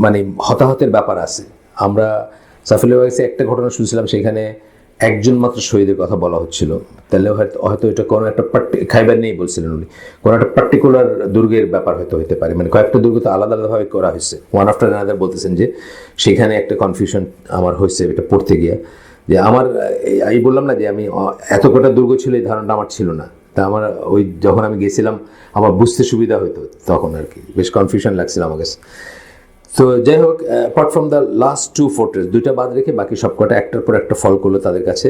Speaker 1: মানে হতাহতের ব্যাপার আছে। আমরা সাইফুল্লাহ ভাইয়ের কাছে একটা ঘটনা শুনছিলাম, সেখানে একজন মাত্র শহীদের কথা বলা হচ্ছিল, তাহলে হয়তো এটা কোনো একটা খাইবার নেই বলছিলেন উনি, কোনো একটা পার্টিকুলার দুর্গের ব্যাপার হয়তো হতে পারে, মানে কয়েকটা দুর্গ তো আলাদা আলাদাভাবে করা হয়েছে, ওয়ান আফটার অ্যানাদার বলতেছেন যে সেখানে একটা কনফিউশন আমার হয়েছে এটা পড়তে গিয়ে, যে আমার এই বললাম না যে আমি এত কটা দুর্গ ছিল এই ধারণাটা আমার ছিল না, তা আমার ওই যখন আমি গেছিলাম আমার বুঝতে সুবিধা হতো তখন আর কি, বেশ কনফিউশন লাগছিল আমার কাছে। তো যাই হোক, apart from the last two fortress, দুইটা বাদ রেখে বাকি সব কটা একটার পর একটা ফল করলো তাদের কাছে।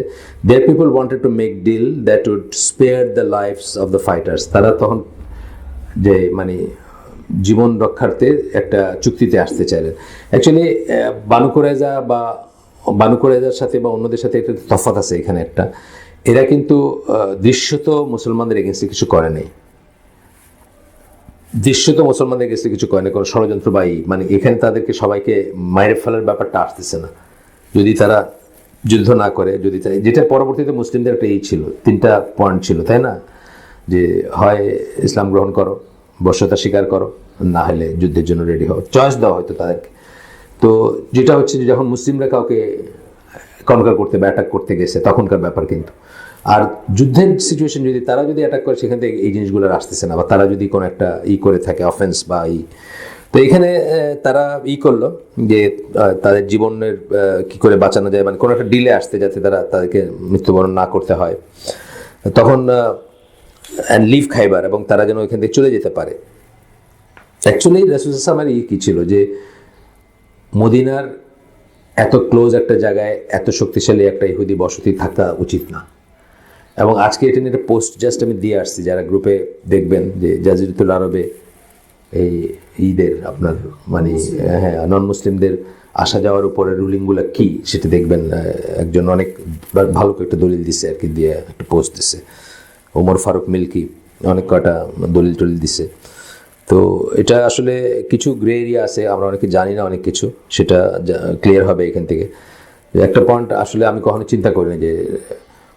Speaker 1: There people wanted to make deal that would spare the lifes of the fighters. তারা তখন যে মানে জীবন রক্ষার্থে একটা চুক্তিতে আসতে চাইলেন। অ্যাকচুয়ালি বানু কুরাইজার সাথে বা অন্যদের সাথে একটা তফাৎ আছে এখানে একটা, এরা কিন্তু দৃশ্যত মুসলমানদের এগেন্স্টে কিছু করে নেই, দৃশ্যত মুসলমানদের কাছে কিছু করে না, কোনো ষড়যন্ত্র বা মানে এখানে তাদেরকে সবাইকে মাইরে ফেলার ব্যাপারটা আসতেছে না যদি তারা যুদ্ধ না করে, যদি তারা, যেটা পরবর্তীতে মুসলিমদের একটা এই ছিল, তিনটা পয়েন্ট ছিল তাই না, যে হয় ইসলাম গ্রহণ করো, বর্ষতা স্বীকার করো, না হলে যুদ্ধের জন্য রেডি হও, চয়েস দেওয়া হয়তো তাদেরকে। তো যেটা হচ্ছে যে যখন মুসলিমরা কাউকে কনকার করতে বা অ্যাটাক করতে গেছে তখনকার ব্যাপার, কিন্তু আর যুদ্ধের সিচুয়েশন যদি তারা যদি অ্যাটাক করে সেখান থেকে এই জিনিসগুলো আসতেছে না, বা তারা যদি কোনো একটা করে থাকে অফেন্স বা তো এখানে তারা করলো যে তাদের জীবনের কি করে বাঁচানো যায়, মানে কোনো একটা ডিলে আসতে যাতে তাদেরকে মৃত্যুবরণ না করতে হয়, তখন অ্যান্ড লিভ খাইবার, এবং তারা যেন ওইখান থেকে চলে যেতে পারে। অ্যাকচুয়ালি রাসূল সাল্লাল্লাহু আলাইহি কি ছিল যে মদিনার এত ক্লোজ একটা জায়গায় এত শক্তিশালী একটা ইহুদি বসতি থাকা উচিত না। এবং আজকে এটা নিয়ে একটা পোস্ট জাস্ট আমি দিয়ে আসছি, যারা গ্রুপে দেখবেন যে জাজিরাতুল আরবে এই ঈদের আপনার মানে হ্যাঁ নন মুসলিমদের আসা যাওয়ার উপরে রুলিংগুলো কি সেটা দেখবেন, একজন অনেক ভালো একটা দলিল দিছে আর কি, দিয়ে একটা পোস্ট দিছে ওমর ফারুক মিল্কি, অনেক কটা দলিল টলিল দিছে। তো এটা আসলে কিছু গ্রে এরিয়া আছে, আমরা অনেকে জানি না অনেক কিছু, সেটা ক্লিয়ার হবে এখান থেকে। একটা পয়েন্ট আসলে আমি কখনো চিন্তা করি না যে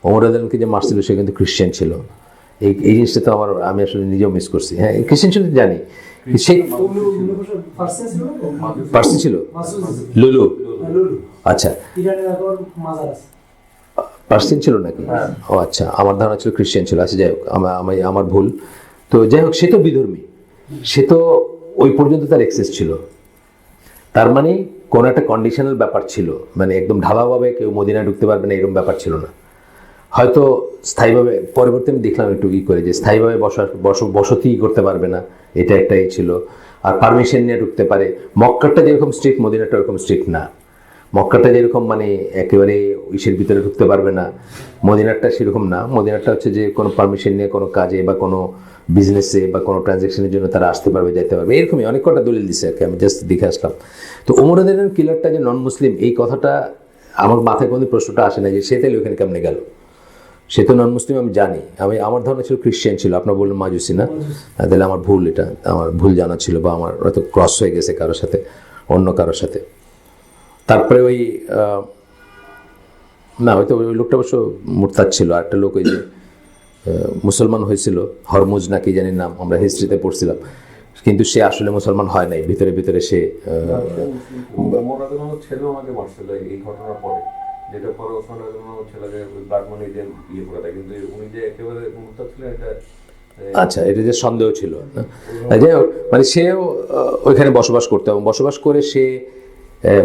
Speaker 1: ওমর রাদিয়াল্লাহু আনহু যে মারছিল সে কিন্তু খ্রিস্টান ছিল, এই জিনিসটা তো আমি আসলে নিজেও মিস করছি। হ্যাঁ খ্রিস্টান ছিল জানি, সে পার্সি ছিল, লুলু, আচ্ছা পার্সিয়ান ছিল নাকি? ও আচ্ছা, আমার ধারণা ছিল খ্রিস্টান ছিল। আচ্ছা যাই হোক, আমার ভুল। তো যাই হোক, সে তো বিধর্মী, সে তো ওই পর্যন্ত তার এক্সেস ছিল, তার মানে কোনো একটা কন্ডিশনাল ব্যাপার ছিল, মানে একদম ঢালাওভাবে কেউ মদিনায় ঢুকতে পারবে না এরকম ব্যাপার ছিল না। হয়তো স্থায়ীভাবে পরবর্তী আমি দেখলাম একটু করে যে স্থায়ীভাবে বসতি করতে পারবে না, এটা একটা ছিল। আর পারমিশন নিয়ে ঢুকতে পারে। মক্কাটা যেরকম স্ট্রিক্ট, মদিনাটা ওরকম স্ট্রিক্ট না। মক্কাটা যেরকম মানে একেবারে ইসের ভিতরে ঢুকতে পারবে না, মদিনাটা সেরকম না। মদিনাটা হচ্ছে যে কোনো পারমিশন নিয়ে কোনো কাজে বা কোনো বিজনেসে বা কোনো ট্রানজ্যাকশনের জন্য তারা আসতে পারবে, যেতে পারবে, এরকমই অনেক কটা দলিল দিচ্ছে আর কি, আমি জাস্ট দেখে আসলাম। তো ওমর রাদিয়াল্লাহু আনহু কিলারটা যে নন মুসলিম, এই কথাটা আমার মাথায় কোনো প্রশ্নটা আসে না যে সে তাহলে ওখানে কেমনে গেল, সে তো নন মুসলিম আমি জানি। আমার ধারণা ছিল খ্রিস্টান ছিল, আপনার বললেন মাজুসি না, তাহলে আমার ভুল, এটা আমার ভুল জানা ছিল, বা আমার হয়তো ক্রস হয়ে গেছে কারোর সাথে, অন্য কারোর সাথে। তারপরে ওই না হয়তো ওই লোকটা অবশ্য মুরতাদ ছিল, আর একটা লোক ওই যে মুসলমান হয়েছিল, হরমুজ না কি জানি নাম, আমরা হিস্ট্রিতে পড়ছিলাম, কিন্তু সে আসলে মুসলমান হয় নাই, ভিতরে ভিতরে সে
Speaker 2: ছেলেও আমাকে মারছিল এই ঘটনার পরে, যেটা পরে ওসমান রাদিয়াল্লাহু আনহু ছেলেকে ব্লাড মানি দিয়ে করে দেয়, কিন্তু উনি যে একেবারে মুরতাদ ছিলেন এটা
Speaker 1: আচ্ছা, এটা যে সন্দেহ ছিল। যাই হোক, মানে সেও ওইখানে বসবাস করতে, এবং বসবাস করে সে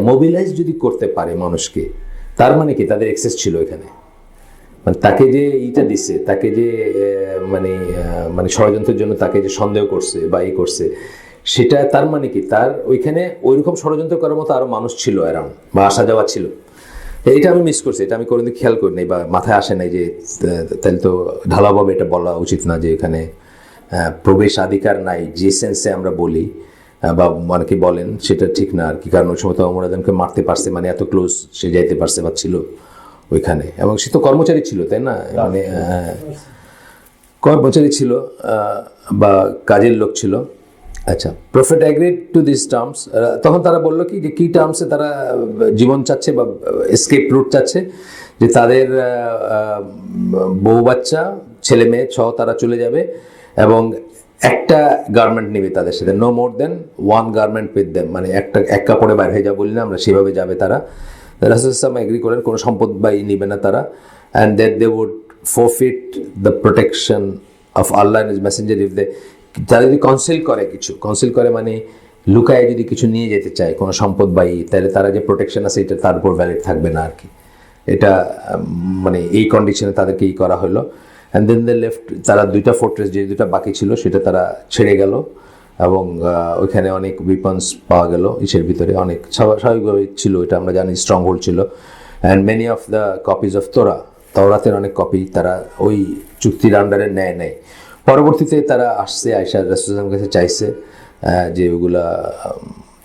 Speaker 1: মোবিলাইজ যদি করতে পারে মানুষকে, তার মানে কি তাদের এক্সেস ছিল এখানে, মানে তাকে যে ইটা দিচ্ছে, তাকে যে মানে ষড়যন্ত্রের জন্য তাকে যে সন্দেহ করছে বা করছে, সেটা তার মানে কি, তার ওইখানে ওইরকম ষড়যন্ত্র করার মতো আরো মানুষ ছিল অ্যারাউন্ড, বা আসা যাওয়া ছিল। এটা আমি মিস করছি, এটা আমি কোনোদিন খেয়াল করি নাই বা মাথায় আসে নাই যে তাহলে তো ঢালাওভাবে এটা বলা উচিত না যে এখানে প্রবেশাধিকার নাই যে সেন্সে আমরা বলি বা অনেকে বলেন, সেটা ঠিক না আর কি। কারণ ওই সময় তো ওমর আদমকে মারতে পারছে, মানে এত ক্লোজ সে যাইতে পারছে বা ছিল ওইখানে, এবং সে তো কর্মচারী ছিল, তাই না, মানে কর্মচারী ছিল বা কাজের লোক ছিল। আচ্ছা, prophet agreed to this terms. তখন তারা বললো কি যে কী টার্মসে তারা জীবন চাচ্ছে বা এসকেপ রুট চাচ্ছে, যে তাদের বউ বাচ্চা ছেলে মেয়ে সহ তারা চলে যাবে এবং একটা গার্মেন্ট নেবে তাদের সাথে, no more than one garment with them, মানে এক কাপড়ে বাইরে হয়ে যাবে বলি না আমরা, সেভাবে যাবে তারা। রাসূল সাল্লাল্লাহু এগ্রি করেন, কোনো সম্পদ বাই নিবে না তারা, and that they would forfeit the protection of Allah and His Messenger if they, তারা যদি কনসিল করে মানে লুকায় যদি কিছু নিয়ে যেতে চায় কোনো সম্পদ বাই, তাহলে তারা যে প্রোটেকশন আছে এটা তার উপর ভ্যালিড থাকবে না আর কি। এটা মানে এই কন্ডিশনে তাদেরকে করা হলো। অ্যান্ড দেন দে লেফট, তারা দুইটা ফোর্ট্রেস যে দুটা বাকি ছিল সেটা তারা ছেড়ে গেল, এবং ওইখানে অনেক উইপন্স পাওয়া গেল, ইসের ভিতরে অনেক স্বাভাবিকভাবে ছিল, এটা আমরা জানি স্ট্রং হোল্ড ছিল। And many of the copies of তাওরাতের অনেক কপি তারা ওই চুক্তির আন্ডারে নেয়। পরবর্তীতে তারা আসছে, আয়েশা রাসূলুল্লাহর কাছে চাইছে যে ওইগুলা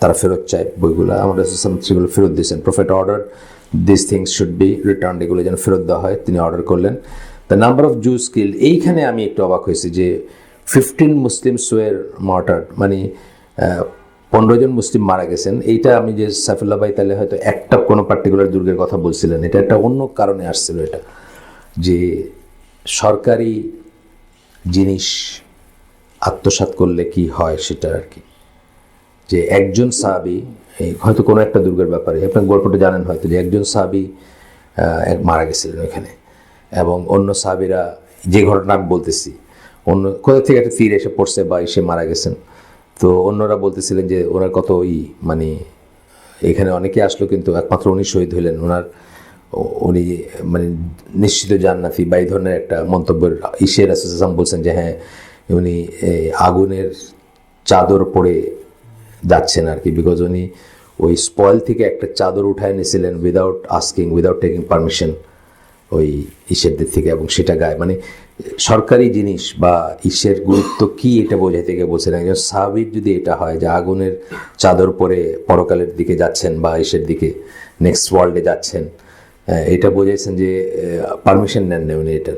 Speaker 1: তারা ফেরত চায় বইগুলা, আমার রাসূলুল্লাহ সেগুলো ফেরত দিয়েছেন। Prophet order this things should be return, এগুলো যেন ফেরত দেওয়া হয়, তিনি অর্ডার করলেন। The number of juice killed, এইখানে আমি একটু অবাক হয়েছি যে 15 মুসলিমস ওয়ের মার্টার্ড, মানে 15 জন মুসলিম মারা গেছেন। এইটা আমি যে সাইফুল্লাহ ভাই তাহলে হয়তো একটা কোনো পার্টিকুলার দুর্গের কথা বলছিলেন, এটা একটা অন্য কারণে আসছিল, এটা যে সরকারি জিনিস আত্মসাৎ করলে কি হয় সেটা আর কি। যে একজন সাহাবী, হয়তো কোনো একটা দুর্গের ব্যাপারে আপনার গল্পটা জানেন হয়তো, যে একজন সাহাবী মারা গেছিলেন ওইখানে, এবং অন্য সাহাবীরা, যে ঘটনা আমি বলতেছি, অন্য কোথা থেকে একটা তীর এসে পড়ছে বা এসে মারা গেছেন, তো অন্যরা বলতেছিলেন যে ওনার কত মানে এখানে অনেকে আসলো কিন্তু একমাত্র উনি শহীদ হইলেন, উনি মানে নিশ্চিত জান্নাতি বা এই ধরনের একটা মন্তব্যের ইসের রাসূলুল্লাহ বলছেন যে হ্যাঁ উনি আগুনের চাদর পরে যাচ্ছেন আর কি, বিকজ উনি ওই স্পয়েল থেকে একটা চাদর উঠায় নিয়েছিলেন উইদাউট টেকিং পারমিশন ওই ইসেরদের থেকে, এবং সেটা গায়ে, মানে সরকারি জিনিস বা ইসের গুরুত্ব কি এটা বোঝাইতে গিয়ে বলছেন একজন সাহাবীর যদি এটা হয় যে আগুনের চাদর পরে পরকালের দিকে যাচ্ছেন বা ইসের দিকে নেক্সট ওয়ার্ল্ডে যাচ্ছেন, এটা বোঝাইছেন যে পারমিশন নেন না উনি। এটা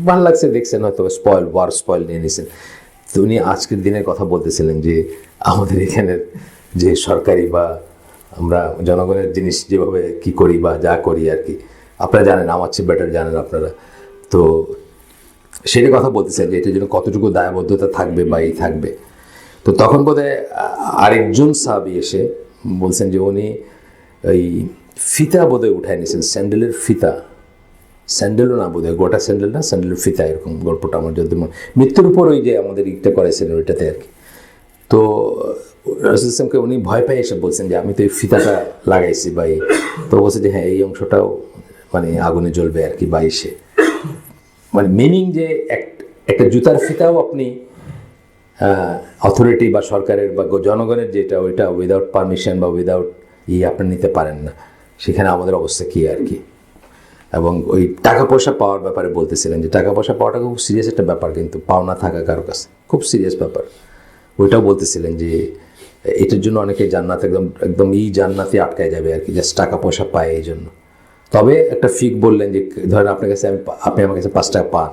Speaker 1: ভালো লাগছে, দেখছেন হয়তো স্পয়েল নিয়ে নিয়েছেন। তো উনি আজকের দিনের কথা বলতেছিলেন যে আমাদের এখানের যে সরকারি বা আমরা জনগণের জিনিস যেভাবে কি করি বা যা করি আর কি, আপনারা জানেন, আমার চেয়ে বেটার জানেন আপনারা, তো সেটা কথা বলতেছেন যে এটার জন্য কতটুকু দায়বদ্ধতা থাকবে বা এই থাকবে। তো তখন বোধহয় আরেকজন সাহাবী এসে বলছেন যে উনি ওই ফিতা বোধহয় উঠায় নিয়েছেন, স্যান্ডেলের ফিতা, স্যান্ডেলও না বোধহয়, গোটা স্যান্ডেল না, স্যান্ডেলের ফিতা, এরকম গল্পটা আমার যদি মৃত্যুর উপর ওই যে আমাদের ইটা করেছিলেন ওইটাতে আর কি। তো রাসূলুল্লাহকে উনি ভয় পেয়ে এসে বলছেন যে আমি তো এই ফিতাটা লাগাইছি বা তো বলছে যে হ্যাঁ এই অংশটাও মানে আগুনে জ্বলবে আর কি, বা এসে মানে মিনিং যে একটা জুতার ফিতাও আপনি অথরিটি বা সরকারের বা জনগণের যেটা ওইটা উইদাউট পারমিশন বা উইদাউট আপনি নিতে পারেন না, সেখানে আমাদের অবস্থা কী আর কি। এবং ওই টাকা পয়সা পাওয়ার ব্যাপারে বলতেছিলেন যে টাকা পয়সা পাওয়াটা খুব সিরিয়াস একটা ব্যাপার, কিন্তু পাওনা থাকা কারো কাছে খুব সিরিয়াস ব্যাপার, ওইটাও বলতেছিলেন যে এটার জন্য অনেকে জান্নাত একদম জান্নাতে আটকায় যাবে আর কি, জাস্ট টাকা পয়সা পায় এই জন্য। তবে একটা ফিক বললেন যে ধরেন আপনার কাছে আপনি আমার কাছে 5 টাকা পান,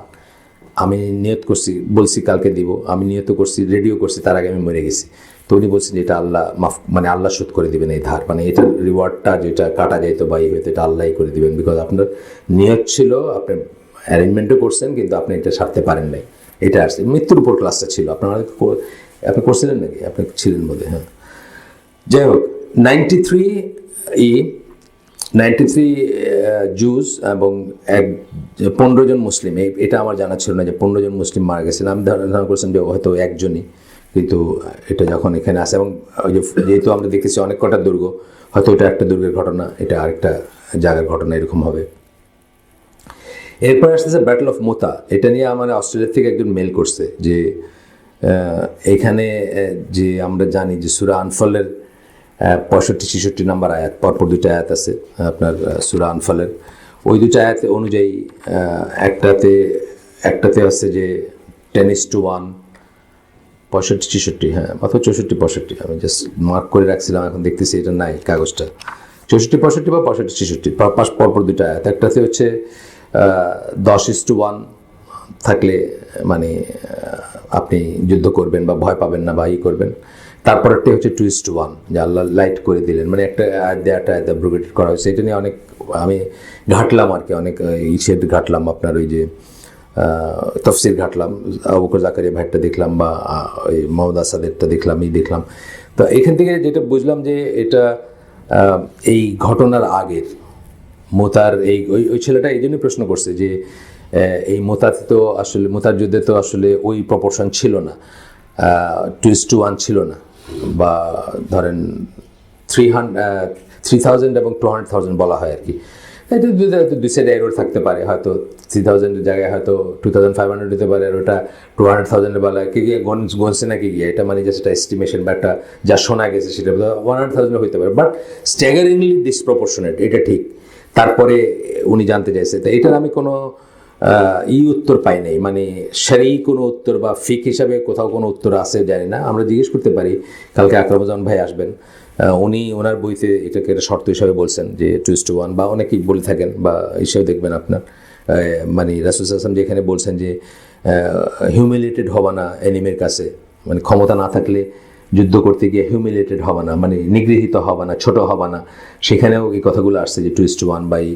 Speaker 1: আমি নিয়ত করছি, বলছি কালকে দিব, আমি নিয়ত করছি, রেডিও করছি, তার আগে আমি মরে গেছি, তো উনি বলছেন যে এটা আল্লাহ মানে আল্লাহ শোধ করে দিবেন এই ধার, মানে এটার রিওয়ার্ডটা যেটা কাটা যাইতো বা হয়তো এটা আল্লাহই করে দিবেন, বিকজ আপনার নিয়ত ছিল, আপনি অ্যারেঞ্জমেন্টও করছেন কিন্তু আপনি এটা সারতে পারেন নাই, এটা আসছে মৃত্যুর উপর ক্লাসটা ছিল। আপনি করছিলেন নাকি? আপনি ছিলেন বোধ হয়, হ্যাঁ। যাই হোক, 93 জুস এবং 15 জন মুসলিম, এটা আমার জানা ছিল না যে 15 জন মুসলিম মারা গেছেন। আমি ধারণা করছিলাম যে হয়তো একজনই, কিন্তু এটা যখন এখানে আসে, এবং ওই যেহেতু আমরা দেখেছি অনেক কটা দুর্গ, হয়তো এটা একটা দুর্গের ঘটনা, এটা আরেকটা জায়গার ঘটনা, এরকম হবে। এরপর আসতেছে ব্যাটল অফ মোতা। এটা নিয়ে আমার অস্ট্রেলিয়া থেকে একজন মেল করছে যে এখানে যে আমরা জানি যে সূরা আনফালের 65-66 নম্বর আয়াত, পরপর দুটো আয়াত আছে আপনার সূরা আনফালের। ওই দুটো আয়াত অনুযায়ী একটাতে আছে যে 10:1, 65-66, হ্যাঁ, অথবা 64-65, আমি জাস্ট মার্ক করে রাখছিলাম, এখন দেখতেছি এটা নাই কাগজটা। 64-65 বা 65-66 পরপর দুটো আয়াত। একটাতে হচ্ছে 10:1 থাকলে মানে আপনি যুদ্ধ করবেন বা ভয় পাবেন না বা করবেন। তারপরেরটা হচ্ছে 2:1, যে আল্লাহ লাইট করে দিলেন, মানে একটা আয়াত ব্রোগেটেড করা হয়েছে। এটা নিয়ে অনেক আমি ঘাটলাম আর কি, অনেক ঘাটলাম আপনার ওই যে তফসির ঘাটলাম, আবু বকর জাকারিয়া ভাইয়েরটা দেখলাম বা ওই মোহাম্মদ আসাদেরটা দেখলাম। তো এখান থেকে যেটা বুঝলাম যে এটা এই ঘটনার আগের মোতার ওই ছেলেটা এই জন্যই প্রশ্ন করছে যে এই মোতাতে তো আসলে মোতার যুদ্ধে তো আসলে ওই প্রপোর্শন ছিল না, 2:1 ছিল না, বা ধরেন 3,000 এবং 200,000 বলা হয় আর কি। এটা দুই সাইডে এরর থাকতে পারে, হয়তো 3,000-এর জায়গায় হয়তো 2,500 হতে পারে, আর ওটা 200,000-এর বেলায় কি গিয়ে গনছে নাকি গিয়ে, এটা মানে জাস্ট একটা এস্টিমেশন বা একটা যা শোনা গেছে সেটা 100,000 হতে পারে, বাট স্ট্যাগারিংলি ডিসপ্রপোর্শনেট, এটা ঠিক। তারপরে উনি জানতে চাইছে, তো এটার আমি কোনো উত্তর পাই নাই, মানে সারি কোনো উত্তর বা ফিক হিসাবে কোথাও কোনো উত্তর আছে জানি না। আমরা জিজ্ঞেস করতে পারি, কালকে আকরামুজ্জামান ভাই আসবেন, উনি ওনার বইতে এটাকে একটা শর্ত হিসাবে বলছেন যে 2:1, বা অনেকেই বলে থাকেন বা হিসেবে দেখবেন আপনার, মানে রাসূল সাল্লাল্লাহু আলাইহি ওয়াসাল্লাম যেখানে বলছেন যে হিউমিলিয়েটেড হবা না এনিমির কাছে, মানে ক্ষমতা না থাকলে যুদ্ধ করতে গিয়ে হিউমিলিয়েটেড হবা না, মানে নিগৃহীত হবা না, ছোট হবা না, সেখানেও এই কথাগুলো আসছে যে 2:1 বাই।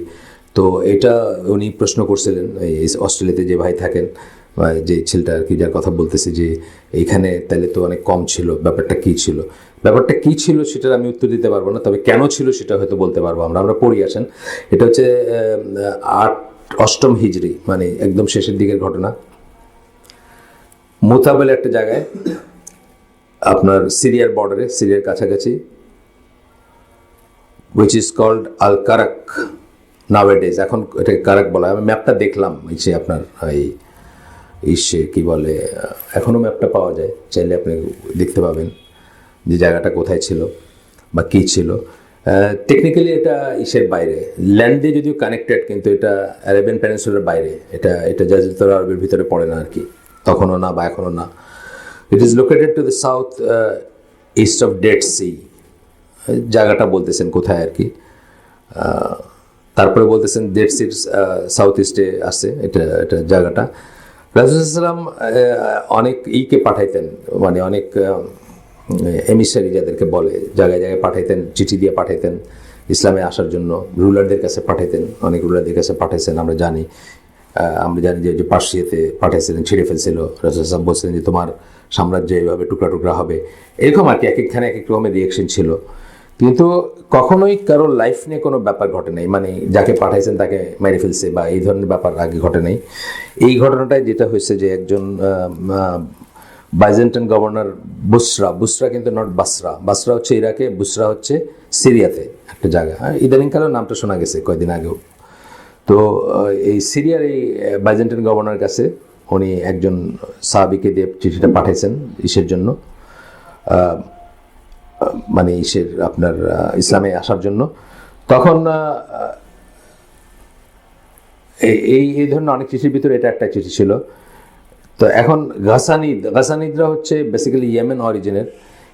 Speaker 1: তো এটা উনি প্রশ্ন করছিলেন এই অস্ট্রেলিয়াতে যে ভাই থাকেন, যে ছেলেটা আর কি যার কথা বলতেছে, যে এইখানে তাহলে তো অনেক কম ছিল, ব্যাপারটা কী ছিল সেটার আমি উত্তর দিতে পারবো না, তবে কেন ছিল সেটা হয়তো বলতে পারবো। আমরা পড়ি আসেন, এটা হচ্ছে 8ম হিজরি, মানে একদম শেষের দিকের ঘটনা। মুতা বলে একটা জায়গায় আপনার সিরিয়ার বর্ডারে, সিরিয়ার কাছাকাছি, which is called Al Karak nowadays, এখন এটাকে কারাক বলা হয়। আমি ম্যাপটা দেখলাম, সে আপনার কি বলে, এখনও ম্যাপটা পাওয়া যায়, চাইলে আপনি দেখতে পাবেন যে জায়গাটা কোথায় ছিল বা কী ছিল। টেকনিক্যালি এটা ইসের বাইরে, ল্যান্ড দিয়ে যদিও কানেক্টেড, কিন্তু এটা আরাবিয়ান পেনিনসুলার বাইরে, এটা জাজিরাতুল আরবের ভিতরে পড়ে না আর কি, তখনও না বা এখনও না। It is located to the south east of Dead Sea, জায়গাটা বলতেছেন কোথায় আর কি। তারপরে বলতেছেন ডেড সির সাউথ ইস্টে আছে এটা জায়গাটা। রাসূল সাল্লাল্লাহু আলাইহি ওয়াসাল্লাম অনেক পাঠাইতেন, মানে অনেক এমিসারি যাদেরকে বলে, জায়গায় জায়গায় পাঠাইতেন, চিঠি দিয়ে পাঠাইতেন ইসলামে আসার জন্য, রুলারদের কাছে পাঠাইতেন, অনেক রুলারদের কাছে পাঠাইছেন। আমরা জানি যে পার্সিয়াতে পাঠাইছিলেন, ছিঁড়ে ফেলছিল, রাসূল সাল্লাল্লাহু আলাইহি ওয়াসাল্লাম বলছিলেন যে তোমার সাম্রাজ্য এইভাবে টুকরা টুকরা হবে, এরকম আর কি। এক একখানে এক এক রকমের রিয়েকশন ছিল, কিন্তু কখনোই কারোর লাইফ নিয়ে কোনো ব্যাপার ঘটে নাই, মানে যাকে পাঠাইছেন তাকে মেরে ফেলছে বা এই ধরনের ব্যাপার আগে ঘটে নাই। এই ঘটনাটায় যেটা হয়েছে যে একজন বাইজেন্টাইন গভর্নর বুসরা কিন্তু নট বাসরা হচ্ছে ইরাকে, বুসরা হচ্ছে সিরিয়াতে একটা জায়গা। ইদানিংকালেও নামটা শোনা গেছে কয়েকদিন আগেও। তো এই সিরিয়ার এই বাইজেন্টাইন গভর্নরের কাছে উনি একজন সাহাবীকে দিয়ে চিঠিটা পাঠাইছেন ইসের জন্য, মানে আপনার ইসলামে আসার জন্য। তখন এই ধরনের অনেক চিঠির ভিতরে এটা একটা চিঠি ছিল। তো এখন গাসানিদরা হচ্ছে বেসিক্যালি ইয়েমেন অরিজিনের,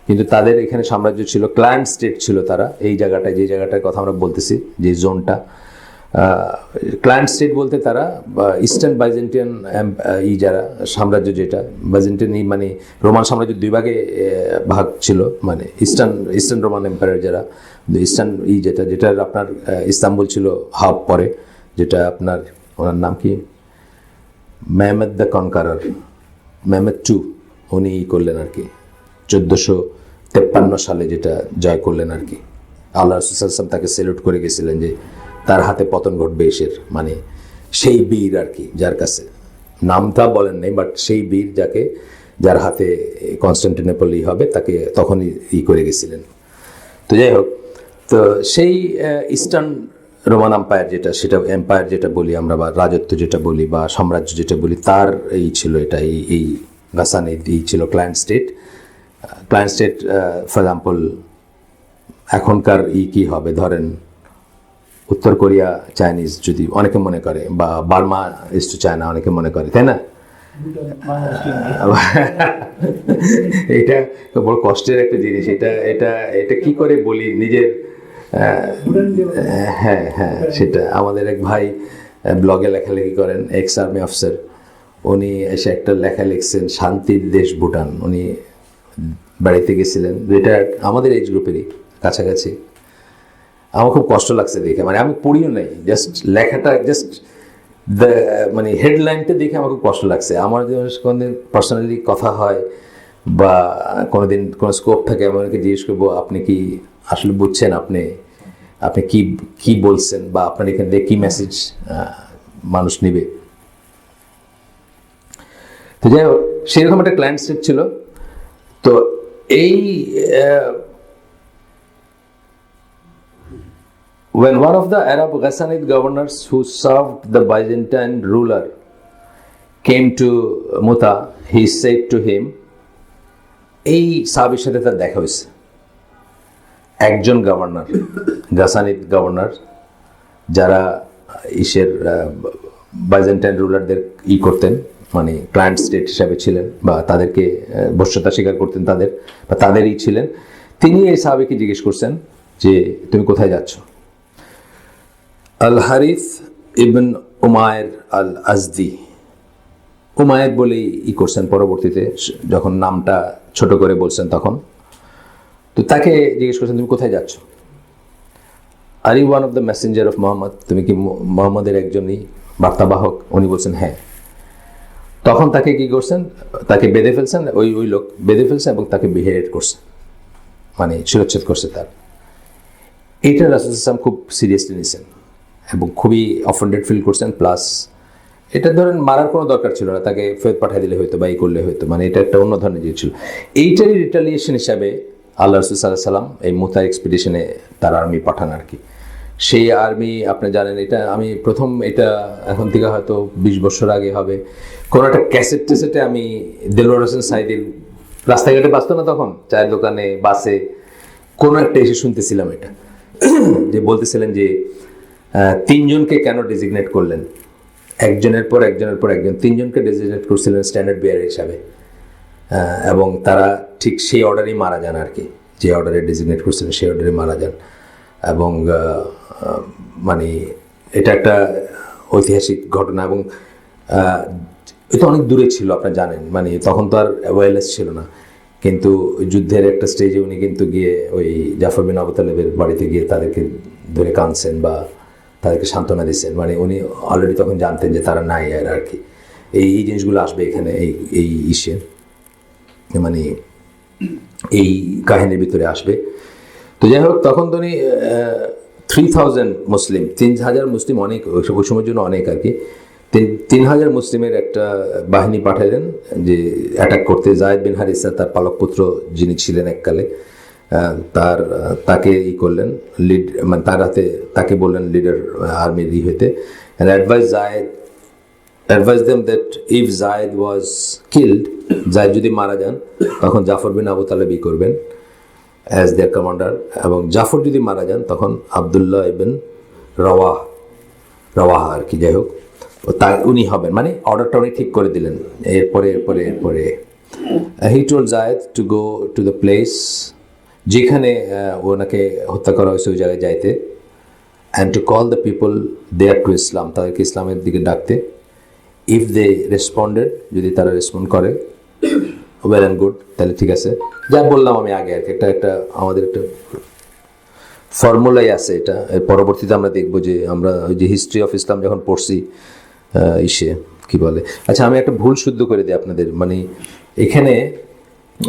Speaker 1: কিন্তু তাদের এখানে সাম্রাজ্য ছিল, ক্লায়েন্ট স্টেট ছিল তারা। এই জায়গাটায়, যে জায়গাটার কথা আমরা বলতেছি, যে জোনটা ক্লায়েন্ট স্টেট বলতে তারা ইস্টার্ন বাইজেন্টিয়ান যারা সাম্রাজ্য, যেটা বাইজেন্টিয়ান মানে রোমান সাম্রাজ্য দুই ভাগে ভাগ ছিল, মানে ইস্টার্ন রোমান এম্পায়ার যারা, ইস্টার্ন যেটার আপনার ইস্তাম্বুল ছিল হাব পরে, যেটা আপনার ওনার নাম কি, মেহমেদ দ্য কনকারার, মেহমেদ II, উনি করলেন আর কি 1453 সালে যেটা জয় করলেন আর কি। আল্লাহ রাসূল সাল্লাল্লাহু আলাইহি ওয়াসাল্লাম তাকে সেলুট করে গেছিলেন যে তার হাতে পতন ঘটবে এসের, মানে সেই বীর আর কি, যার কাছে নামটা বলেন নাই, বাট সেই বীর যার হাতে কনস্টান্টিনোপল হবে, তাকে তখনই করে গেছিলেন। তো যাই হোক, তো সেই ইস্টার্ন রোমান এম্পায়ার যেটা বলি আমরা, বা রাজত্ব যেটা বলি বা সাম্রাজ্য যেটা বলি, তার ছিল এটা, এই গাসানিদ ছিল client state. Client state for example এখনকার কি হবে, ধরেন উত্তর কোরিয়া চাইনিজ যদি অনেকে মনে করে, বা বার্মা ইজ টু চায়না অনেকে মনে করে, তাই না? এটা বড় কষ্টের একটা জিনিস। এটা এটা এটা কি করে বলি নিজের, হ্যাঁ হ্যাঁ, সেটা আমাদের এক ভাই ব্লগে লেখালেখি করেন, এক্স আর্মি অফিসার, উনি এসে একটা লেখা লিখছেন শান্তির দেশ ভুটান। উনি বাড়িতে গেছিলেন, যেটা আমাদের এজ গ্রুপেরই কাছাকাছি। আমার খুব কষ্ট লাগছে দেখে, মানে আমি পড়িও নাই, জাস্ট লেখাটা জাস্ট মানে হেডলাইনটা দেখে আমার খুব কষ্ট লাগছে। আমার যে কোনোদিন পার্সোনালি কথা হয় বা কোনোদিন কোনো স্কোপ থাকে, আমি ওনাকে জিজ্ঞেস করবো আপনি কি আসলে বুঝছেন, আপনি আপনি কি কি বলছেন, বা আপনার এখান থেকে কি মেসেজ মানুষ নেবে। তো যাই হোক, সেরকম একটা ক্লায়েন্ট সেট ছিল। তো এই when one of the Arab Ghassanid governors who served the Byzantine ruler came to Muta, he said to him, এই সাহাবীর সাথে তার দেখা হয়েছে। একজন গভর্নর, গাসানিদ গভর্নর, যারা বাইজেন্টাইন রুলারদের করতেন, মানে ক্লায়েন্ট স্টেট হিসাবে ছিলেন, বা তাদেরকে বশ্যতা স্বীকার করতেন তাদের, বা তাদেরই ছিলেন। তিনি এই সাহাবীকে জিজ্ঞেস করছেন যে তুমি কোথায় যাচ্ছ? আল হারিস ইবন উমায়ের আল আজদি, উমায়ের বলেই করছেন পরবর্তীতে, যখন নামটা ছোট করে বলছেন তখন। তো তাকে জিজ্ঞেস করছেন তুমি কোথায় যাচ্ছ? Are you one of the messenger of Muhammad, তুমি কি মোহাম্মদের একজনই বার্তাবাহক? উনি বলছেন হ্যাঁ। তখন তাকে কি করছেন, তাকে বেঁধে ফেলছেন, ওই লোক বেঁধে ফেলছে এবং তাকে বিহেড করছে, মানে শিরচ্ছেদ করছে তার। এইটা রাসূল সাল্লাল্লাহু আলাইহি ওয়াসাল্লাম খুব সিরিয়াসলি নিয়েছেন এবং খুবই অফেন্ডেড ফিল করছেন। প্লাস এটা ধরেন মারার কোনো দরকার ছিল না, তাকে ফেরত পাঠিয়ে দিলে হয়তো বা করলে হয়তো, মানে এটা একটা অন্য ধরনের জিনিস ছিল। এইটারই রিটালিয়েশন হিসাবে আল্লাহ রাসূল সাল্লাল্লাহু আলাইহি ওয়াসাল্লাম এই মুতা এক্সপিডিশনে তার আর্মি পাঠান আর কি। সেই আর্মি আপনি জানেন, এটা আমি প্রথম, এটা এখন থেকে হয়তো 20 বছর আগে হবে, কোনো একটা ক্যাসেট টেসেটে আমি দেলোয়ার হোসেন সাইদির রাস্তাঘাটে বাঁচত না তখন, চায়ের দোকানে, বাসে, কোনো একটা এসে শুনতেছিলাম এটা, যে বলতেছিলেন যে 3 জনকে কেন ডেজিগনেট করলেন, একজনের পর একজনের পর একজন, 3 জনকে ডেজিগনেট করছিলেন স্ট্যান্ডার্ড বিয়ার হিসাবে, এবং তারা ঠিক সেই অর্ডারেই মারা যান আর কি, যে অর্ডারে ডেজিগনেট করছিলেন সেই অর্ডারে মারা যান। এবং মানে এটা একটা ঐতিহাসিক ঘটনা, এবং এটা অনেক দূরে ছিল আপনারা জানেন, মানে তখন তো আর ওয়্যারলেস ছিল না, কিন্তু যুদ্ধের একটা স্টেজে উনি কিন্তু গিয়ে ওই জাফর বিন আবু তালেবের বাড়িতে গিয়ে তাদেরকে ধরে কাঁদছেন বা তাদেরকে সান্ত্বনা দিচ্ছেন, মানে উনি অলরেডি তখন জানতেন যে তারা নাই আর কি। এই জিনিসগুলো আসবে এখানে এই ইসে, মানে এই কাহিনীর ভিতরে আসবে। তো যাই হোক, তখন তো উনি 3000 মুসলিম, 3000 মুসলিম অনেক, ওই সময়ের জন্য অনেক আর কি। 3000 মুসলিমের একটা বাহিনী পাঠালেন যে অ্যাটাক করতে। জায়েদ বিন হারিসা তার পালক পুত্র যিনি ছিলেন এককালে, তাকে করলেন লিড, মানে তার হাতে তাকে বললেন লিডার আর্মির হইতে, and advised them that if Zaid was killed, জায়েদ যদি মারা যান তখন জাফর বিন আবু তালেব করবেন অ্যাজ দেয়ার কমান্ডার, এবং জাফর যদি মারা যান তখন আবদুল্লাহ ইবন রওয়াহা আর কি। যাই হোক, উনি হবেন, মানে অর্ডারটা উনি ঠিক করে দিলেন। এরপরে he told Zaid to go to the place যেখানে ওনাকে হত্যা করা হয়েছে, ওই জায়গায় যাইতে, and to call the people there to Islam, তাদেরকে ইসলামের দিকে ডাকতে। ইফ দে রেসপন্ডেড, যদি তারা রেসপন্ড করে, ওয়েল অ্যান্ড গুড, তাহলে ঠিক আছে। যা বললাম আমি আগে আর কি, একটা আমাদের একটা ফর্মুলাই আছে এটা। পরবর্তীতে আমরা দেখবো যে আমরা ওই যে হিস্ট্রি অফ ইসলাম যখন পড়ছি কি বলে, আচ্ছা আমি একটা ভুল শুদ্ধ করে দিই আপনাদের, মানে এখানে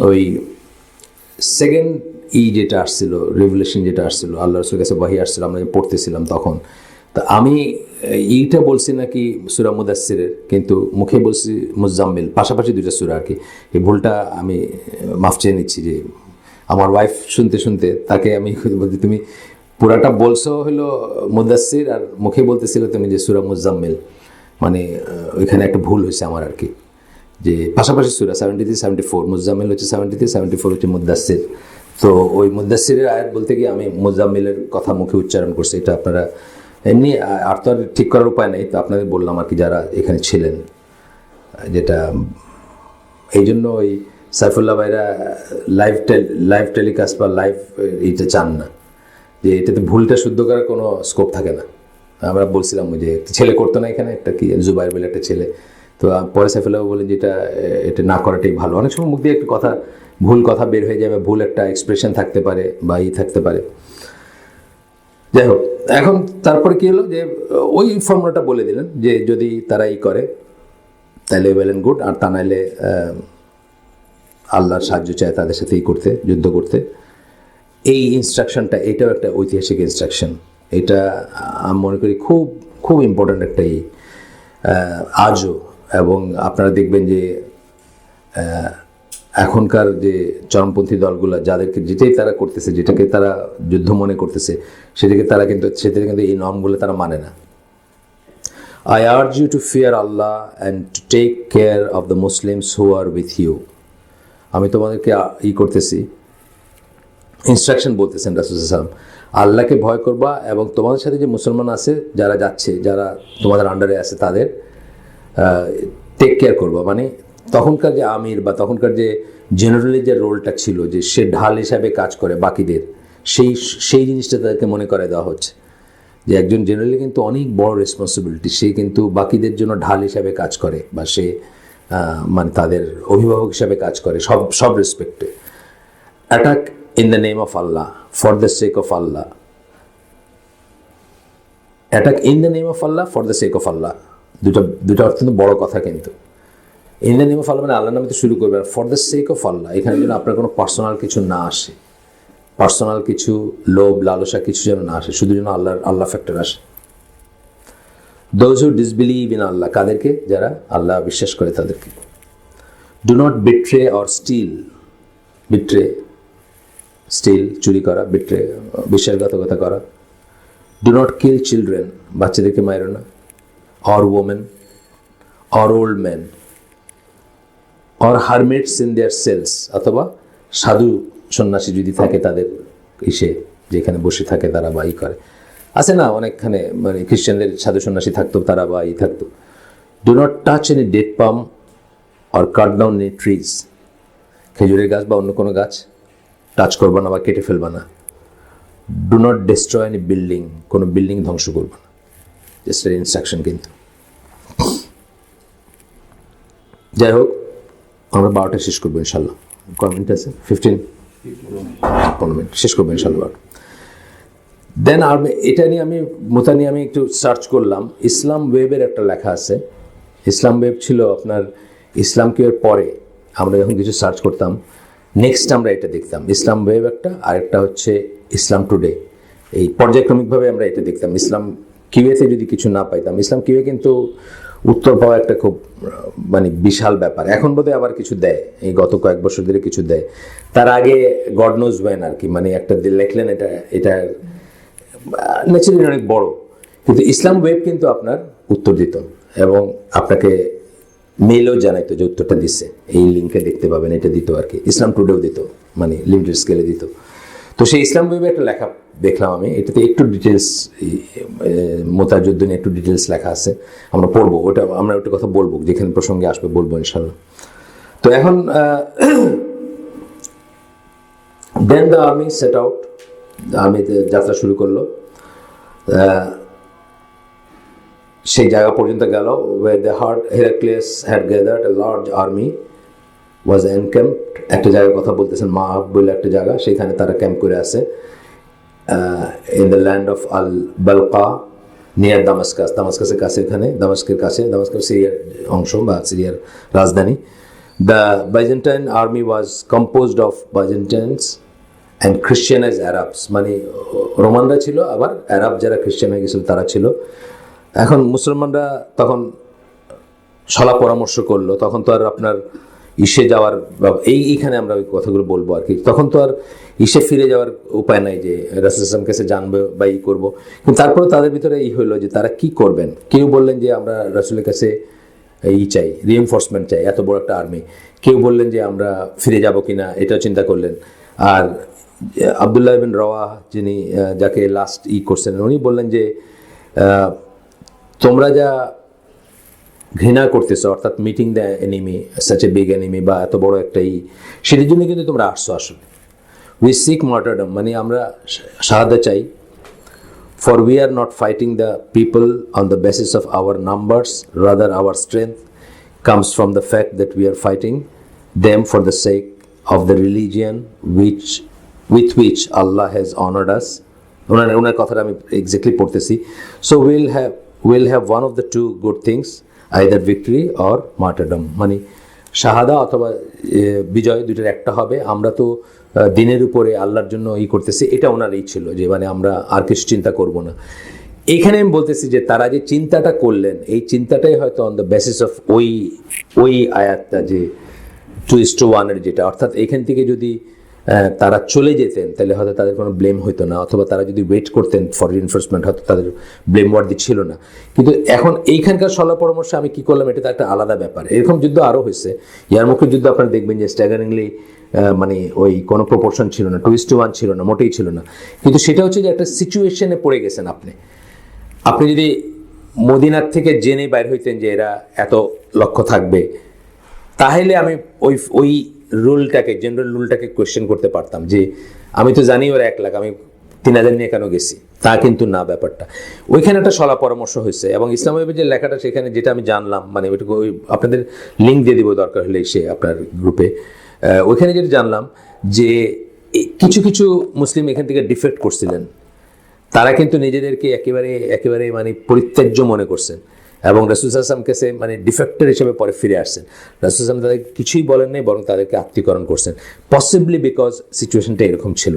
Speaker 1: ওই সেকেন্ড যেটা আসছিল, রেভুলেশন যেটা আসছিল, আল্লাহ রাসূলের কাছে ওহী আসছিল, আমরা পড়তেছিলাম তখন। তা আমি এইটা বলছি নাকি সূরা মুদাসসিরের, কিন্তু মুখে বলছি মুজাম্মিল, পাশাপাশি দুইটা সূরা আর কি। এই ভুলটা আমি মাফ চেয়ে নিচ্ছি। যে আমার ওয়াইফ শুনতে তাকে আমি বলছি তুমি পুরাটা বলছো হলো মুদাসসির, আর মুখে বলতেছিল তুমি যে সূরা মুজাম্মিল, মানে ওইখানে একটা ভুল হয়েছে আমার আর কি। যে পাশাপাশি সূরা 73 74, মুজাম্মিল হচ্ছে 73, 74 হচ্ছে মুদ্দাসসির। তো ওই মুদ্দাসসিরের আয়াত বলতে গিয়ে আমি মুজাম্মিলের কথা মুখে উচ্চারণ করছি। এটা আপনারা এমনি আর তো আর ঠিক করার উপায় নেই, তো আপনাদের বললাম আর কি যারা এখানে ছিলেন, যেটা এই জন্য ওই সাইফুল্লাহ ভাইরা লাইভ টেলিকাস্ট বা লাইভ এইটা চান না, যে এটাতে ভুলটা শুদ্ধ করার কোনো স্কোপ থাকে না। আমরা বলছিলাম যে ছেলে করতো না এখানে, একটা কি জুবাইর বলে একটা ছেলে, তো পরে সাইফুল্লাহ বলেন যে এটা না করাটাই ভালো। অনেক সময় মুখ দিয়ে একটু কথা ভুল কথা বের হয়ে যাবে, ভুল একটা এক্সপ্রেশন থাকতে পারে বা থাকতে পারে। যাই হোক, এখন তারপরে কি হলো যে ওই ফর্মুলাটা বলে দিলেন যে যদি তারা করে তাহলে ওয়েল অ্যান্ড গুড, আর তা নাইলে আল্লাহর সাহায্য চায় তাদের সাথে করতে, যুদ্ধ করতে। এই ইনস্ট্রাকশনটা এটাও একটা ঐতিহাসিক ইনস্ট্রাকশন। এটা আমি মনে করি খুব খুব ইম্পর্ট্যান্ট একটা আজও। এবং আপনারা দেখবেন যে এখনকার যে চরমপন্থী দলগুলো যাদেরকে যেটাই তারা করতেছে, যেটাকে তারা যুদ্ধ মনে করতেছে, সেটাকে কিন্তু এই নর্মগুলো তারা মানে না। I urge you to fear Allah and to take care of the Muslims who are with you. আমি তোমাদেরকে করতেছি, ইনস্ট্রাকশন বলতেছেন রাসূল সাল্লাল্লাহু আলাইহি ওয়াসাল্লাম, আল্লাহকে ভয় করবা এবং তোমাদের সাথে যে মুসলমান আছে যারা যাচ্ছে, যারা তোমাদের আন্ডারে আছে, তাদের টেক কেয়ার করবা। মানে তখনকার যে আমির বা তখনকার যে জেনারেলি যে রোলটা ছিল, যে সে ঢাল হিসাবে কাজ করে বাকিদের, সেই জিনিসটা তাদেরকে মনে করে দেওয়া হচ্ছে যে একজন জেনারেলি কিন্তু অনেক বড় রেসপন্সিবিলিটি, সে কিন্তু বাকিদের জন্য ঢাল হিসাবে কাজ করে, বা সে মানে তাদের অভিভাবক হিসাবে কাজ করে সব রেসপেক্টে। Attack in the name of Allah, for the sake of Allah. Attack in the name of Allah, for the sake of Allah, দুটা অত্যন্ত বড় কথা। কিন্তু in the name of Allah মানে আল্লাহর নামে তো শুরু করবে, আর for the sake of Allah এখানে যেন আপনার কোনো পার্সোনাল কিছু না আসে, পার্সোনাল কিছু লোভ লালসা কিছু যেন না আসে, শুধু যেন আল্লাহ ফ্যাক্টর আসে। Those who disbelieve in Allah, কাদেরকে? যারা আল্লাহ বিশ্বাস করে তাদেরকে। Do not betray or steal, steal চুরি করা, বিট্রে বিশ্বাসঘাতকতা করা। ডু নট কিল চিলড্রেন, বাচ্চাদেরকে মারো না। Or women or old man or hermits in their cells, অথবা সাধু সন্ন্যাসী যদি থাকে তাদের যেখানে বসে থাকে তারা বা করে, আছে না অনেকখানে, মানে খ্রিস্টানদের সাধু সন্ন্যাসী থাকতো, তারা বা থাকতো। Do not touch any dead palm or cut down any trees, খেজুরের গাছ বা অন্য কোনো গাছ টাচ করবা না বা কেটে ফেলবা না। Do not destroy any building, কোনো বিল্ডিং ধ্বংস করবা না। জাস্ট ইনস্ট্রাকশন কিন্তু। যাই হোক, আমরা 12টা শেষ করবো ইনশাল্লাহ। কয় মিনিট আছে? 15 মিনিট শেষ করবো ইনশাল্লাহ। দেন আর এটা নিয়ে আমি একটু সার্চ করলাম। ইসলাম ওয়েবের একটা লেখা আছে। ইসলাম ওয়েব ছিল আপনার ইসলামকে পরে আমরা যখন কিছু সার্চ করতাম, নেক্সট আমরা এটা দেখতাম। ইসলাম ওয়েব একটা, আরেকটা হচ্ছে ইসলাম টুডে। এই পর্যায়ক্রমিকভাবে আমরা এটা দেখতাম। ইসলাম কিউএতে যদি কিছু না পাইতাম, ইসলাম কিউএ কিন্তু উত্তর পাওয়া একটা খুব মানে বিশাল ব্যাপার। এখন বোধহয় আবার কিছু দেয়, এই গত কয়েক বছর ধরে কিছু দেয়। তার আগে গড নোজ ওয়েন আর কি, মানে একটা লেখলেন, এটা ন্যাচারালি অনেক বড়, কিন্তু ইসলাম ওয়েব কিন্তু আপনার উত্তর দিত এবং আপনাকে মেইলও জানাইতো যে উত্তরটা দিচ্ছে, এই লিঙ্কে দেখতে পাবেন, এটা দিত আর কি। ইসলাম টুডেও দিত, মানে লিমিটেড স্কেলে দিত। তো সেই ইসলাম ওয়েবে একটা লেখা দেখলাম আমি, এটাতে একটু ডিটেলস, মোতার যুদ্ধ নিয়ে একটু ডিটেলস লেখা আছে, আমরা পড়বো আমরা ওটা কথা বলবো, যেখানে প্রসঙ্গে আসবে বলবো ইনশাল্লাহ। তো এখন দেন দ্য আর্মি সেট আউট, আর্মিতে যাত্রা শুরু করলো। সেই জায়গা পর্যন্ত গেল, where they heard Heraclius had gathered a large army was encamped, একটা জায়গার কথা বলতেছেন, মাহাব বলে একটা জায়গা, সেখানে তারা ক্যাম্প করে আছে। in the land of al-Balqa near দামাস্কাসের কাছে, এখানে দামাস্কের কাছে, দামাস্কাস সিরিয়ার অংশ বা সিরিয়ার রাজধানী। The Byzantine army was composed of Byzantines and Christianized Arabs, মানে রোমানরা ছিল, আবার আরব যারা খ্রিস্টান হয়ে গেছিল তারা ছিল। এখন মুসলমানরা তখন সলা পরামর্শ করলো, তখন তো আর আপনার যাওয়ার এইখানে আমরা ওই কথাগুলো বলবো আর কি। তখন তো আর ফিরে যাওয়ার উপায় নাই যে রাসূল সাল্লাল্লাহু আলাইহি ওয়াসাল্লামের কাছে জানবে বা করবো। কিন্তু তারপরে তাদের ভিতরে হইলো যে তারা কি করবেন। কেউ বললেন যে আমরা রাসূলের কাছে এই চাই, রিএনফোর্সমেন্ট চাই, এত বড় একটা আর্মি। কেউ বললেন যে আমরা ফিরে যাব কিনা, এটাও চিন্তা করলেন। আর আবদুল্লাহ বিন রওয়াহ, যিনি যাকে লাস্ট করছেন, উনি বললেন যে তোমরা যা ঘৃণা করতেছো, অর্থাৎ meeting the enemy, such a big enemy, বা এত বড় একটা সেটির জন্য কিন্তু তোমরা আসছো আসলে। উই সিক মার্টারডম, মানে আমরা শাহাদা চাই। For we are not fighting the people on the basis of our numbers, rather our strength comes from the fact that we are fighting them for the sake of the religion with which Allah has honored us. ওনার কথাটা আমি এক্স্যাক্টলি পড়তেছি। So we'll have one of the two good things, either victory or martyrdom, মানে শাহাদা অথবা বিজয়, দুইটার একটা হবে। আমরা তো দিনের উপরে আল্লাহর জন্য করতেছি, এটা ওনার ছিল যে মানে আমরা আর কিছু চিন্তা করব না। এখানে আমি বলতেছি যে তারা যে চিন্তাটা করলেন, এই চিন্তাটাই হয়তো অন দ্য বেসিস অফ ওই আয়াতটা, যে 2:1 যেটা, অর্থাৎ এখান থেকে যদি তারা চলে যেতেন তাহলে হয়তো তাদের কোনো ব্লেম হতো না, অথবা তারা যদি ওয়েট করতেন ফর রিএনফোর্সমেন্ট হয়তো তাদের ব্লেম ওয়ার্দি ছিল না। কিন্তু এখন এইখানকার সলা পরামর্শ আমি কি করলাম, এটা তো একটা আলাদা ব্যাপার। এরকম যুদ্ধ আরও হয়েছে, ইয়ারমুকের যুদ্ধ আপনারা দেখবেন যে স্ট্যাগারিংলি মানে ওই কোনো প্রপোর্শন ছিল না, 2:1 ছিল না, মোটেই ছিল না। কিন্তু সেটা হচ্ছে যে একটা সিচুয়েশনে পড়ে গেছেন আপনি যদি মদিনার থেকে জেনে বাইর হইতেন যে এরা এত লক্ষ্য থাকবে, তাহলে আমি ওই রুলটাকে, জেনারেল রুলটাকে কোয়েশ্চেন করতে পারতাম যে আমি তো জানি ওরা 1 লাখ, আমি 3000 নিয়ে কেন গেছি, তা কিন্তু না ব্যাপারটা। ওইখানে একটা সলা পরামর্শ হয়েছে, এবং ইসলামের যে লেখাটা সেখানে যেটা আমি জানলাম, মানে ওইটুকু আপনাদের লিঙ্ক দিয়ে দিব দরকার হলে সে আপনার গ্রুপে। ওইখানে যেটা জানলাম যে কিছু কিছু মুসলিম এখান থেকে ডিফেক্ট করছিলেন, তারা কিন্তু নিজেদেরকে একেবারে মানে পরিত্যাজ্য মনে করছেন, এবং রাসূল সাল্লাল্লাহু আলাইহি ওয়াসাল্লামের কাছে মানে ডিফেক্টর হিসেবে পরে ফিরে আসছেন। রাসূল সাল্লাল্লাহু আলাইহি ওয়াসাল্লাম তাদের কিছুই বলেন নাই, বরং তাদেরকে আত্মীকরণ করছেন, পসিবলি বিকজ সিচুয়েশনটা এরকম ছিল,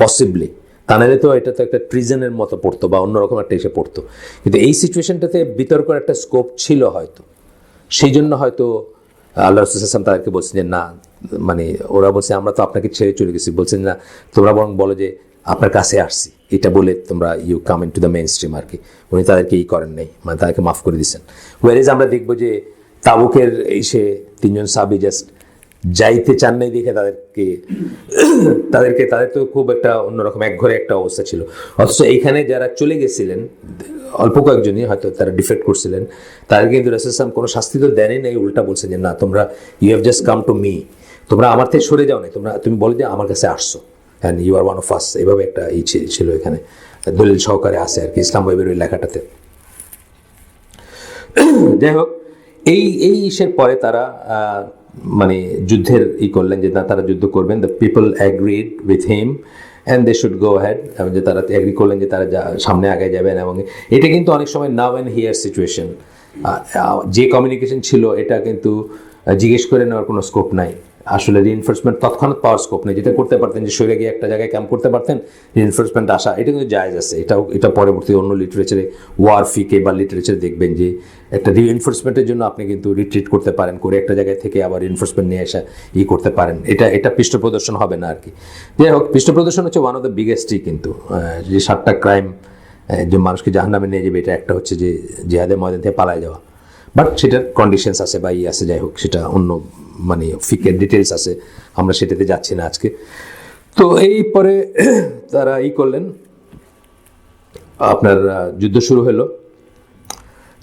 Speaker 1: পসিবলি। তা নাহলে তো এটা তো একটা ট্রিজনের মতো পড়তো বা অন্যরকম একটা এসে পড়তো। কিন্তু এই সিচুয়েশনটাতে বিতর্কের একটা স্কোপ ছিল হয়তো, সেই জন্য হয়তো আল্লাহ রাসূল সাল্লাল্লাহু আলাইহি ওয়াসাল্লাম তাদেরকে বলছেন যে না, মানে ওরা বলছে আমরা তো আপনাকে ছেড়ে চলে গেছি, বলছেন না তোমরা বরং বলো যে আপনার কাছে আসছি, এটা বলে তোমরা you come in to the mainstream আর কি। উনি তাদেরকে করেন নাই, মানে তাদেরকে মাফ করে দিচ্ছেন। ওয়ারেজ আমরা দেখবো যে তাবুকের সে 3 জন সাহাবী জাস্ট যাইতে চান নাই দেখে তাদের তো খুব একটা অন্যরকম একঘরে একটা অবস্থা ছিল। অথচ এইখানে যারা চলে গেছিলেন অল্প কয়েকজনই হয়তো তারা ডিফেক্ট করছিলেন, তাদের কিন্তু রাসূল সাল্লাল্লাহু আলাইহি ওয়াসাল্লাম কোনো শাস্তি তো দেনই নাই, উল্টা বলছে যে না, তোমরা you have just come to me, তোমরা আমার থেকে সরে যাও না, তুমি বলো যে আমার কাছে আসছো, and you are one of us. এভাবে একটা ছিল এখানে, দলিল সহকারে আছে আর কি ইসলাম বাইবেলের ওই লেখাটাতে। যাই হোক, এই ইসের পরে তারা মানে যুদ্ধের করলেন যে না, তারা যুদ্ধ করবেন। The people agreed with him and they should go had, এবং যে তারা অ্যাগ্রি করলেন যে তারা সামনে আগায় যাবেন। এবং এটা কিন্তু অনেক সময় নাও অ্যান্ড হিয়ার সিচুয়েশন, যে কমিউনিকেশন ছিল এটা কিন্তু জিজ্ঞেস করে নেওয়ার কোনো স্কোপ নাই। আসলে রিএনফোর্সমেন্ট তৎক্ষণাৎ পাওয়ার স্কোপ নেই। যেটা করতে পারতেন যে সরে গিয়ে একটা জায়গায় ক্যাম্প করতে পারতেন, রিএনফোর্সমেন্ট আসা এটা কিন্তু জায়েজ আছে। এটা পরবর্তী অন্য লিটারেচারে, ওয়ার ফিকে বা লিটারেচারে দেখবেন যে একটা রিএনফোর্সমেন্টের জন্য আপনি কিন্তু রিট্রিট করতে পারেন, করে একটা জায়গায় থেকে আবার রিএনফোর্সমেন্ট নিয়ে আসা করতে পারেন। এটা পৃষ্ঠ প্রদর্শন হবে না আর কি। যাই হোক, পৃষ্ঠ প্রদর্শন হচ্ছে ওয়ান অফ দ্য বিগেস্টই, কিন্তু যে 7টা ক্রাইম যে মানুষকে জাহান্নামে নিয়ে যাবে, এটা একটা হচ্ছে যে জিহাদের ময়দান থেকে পালায় যাওয়া। বাট সেটার কন্ডিশনস আছে বা আছে, যাই হোক সেটা অন্য মানে ফিকের ডিটেলস আছে, আমরা সেটাতে যাচ্ছি না আজকে। তো এই পরে তারা করলেন, আপনার যুদ্ধ শুরু হলো।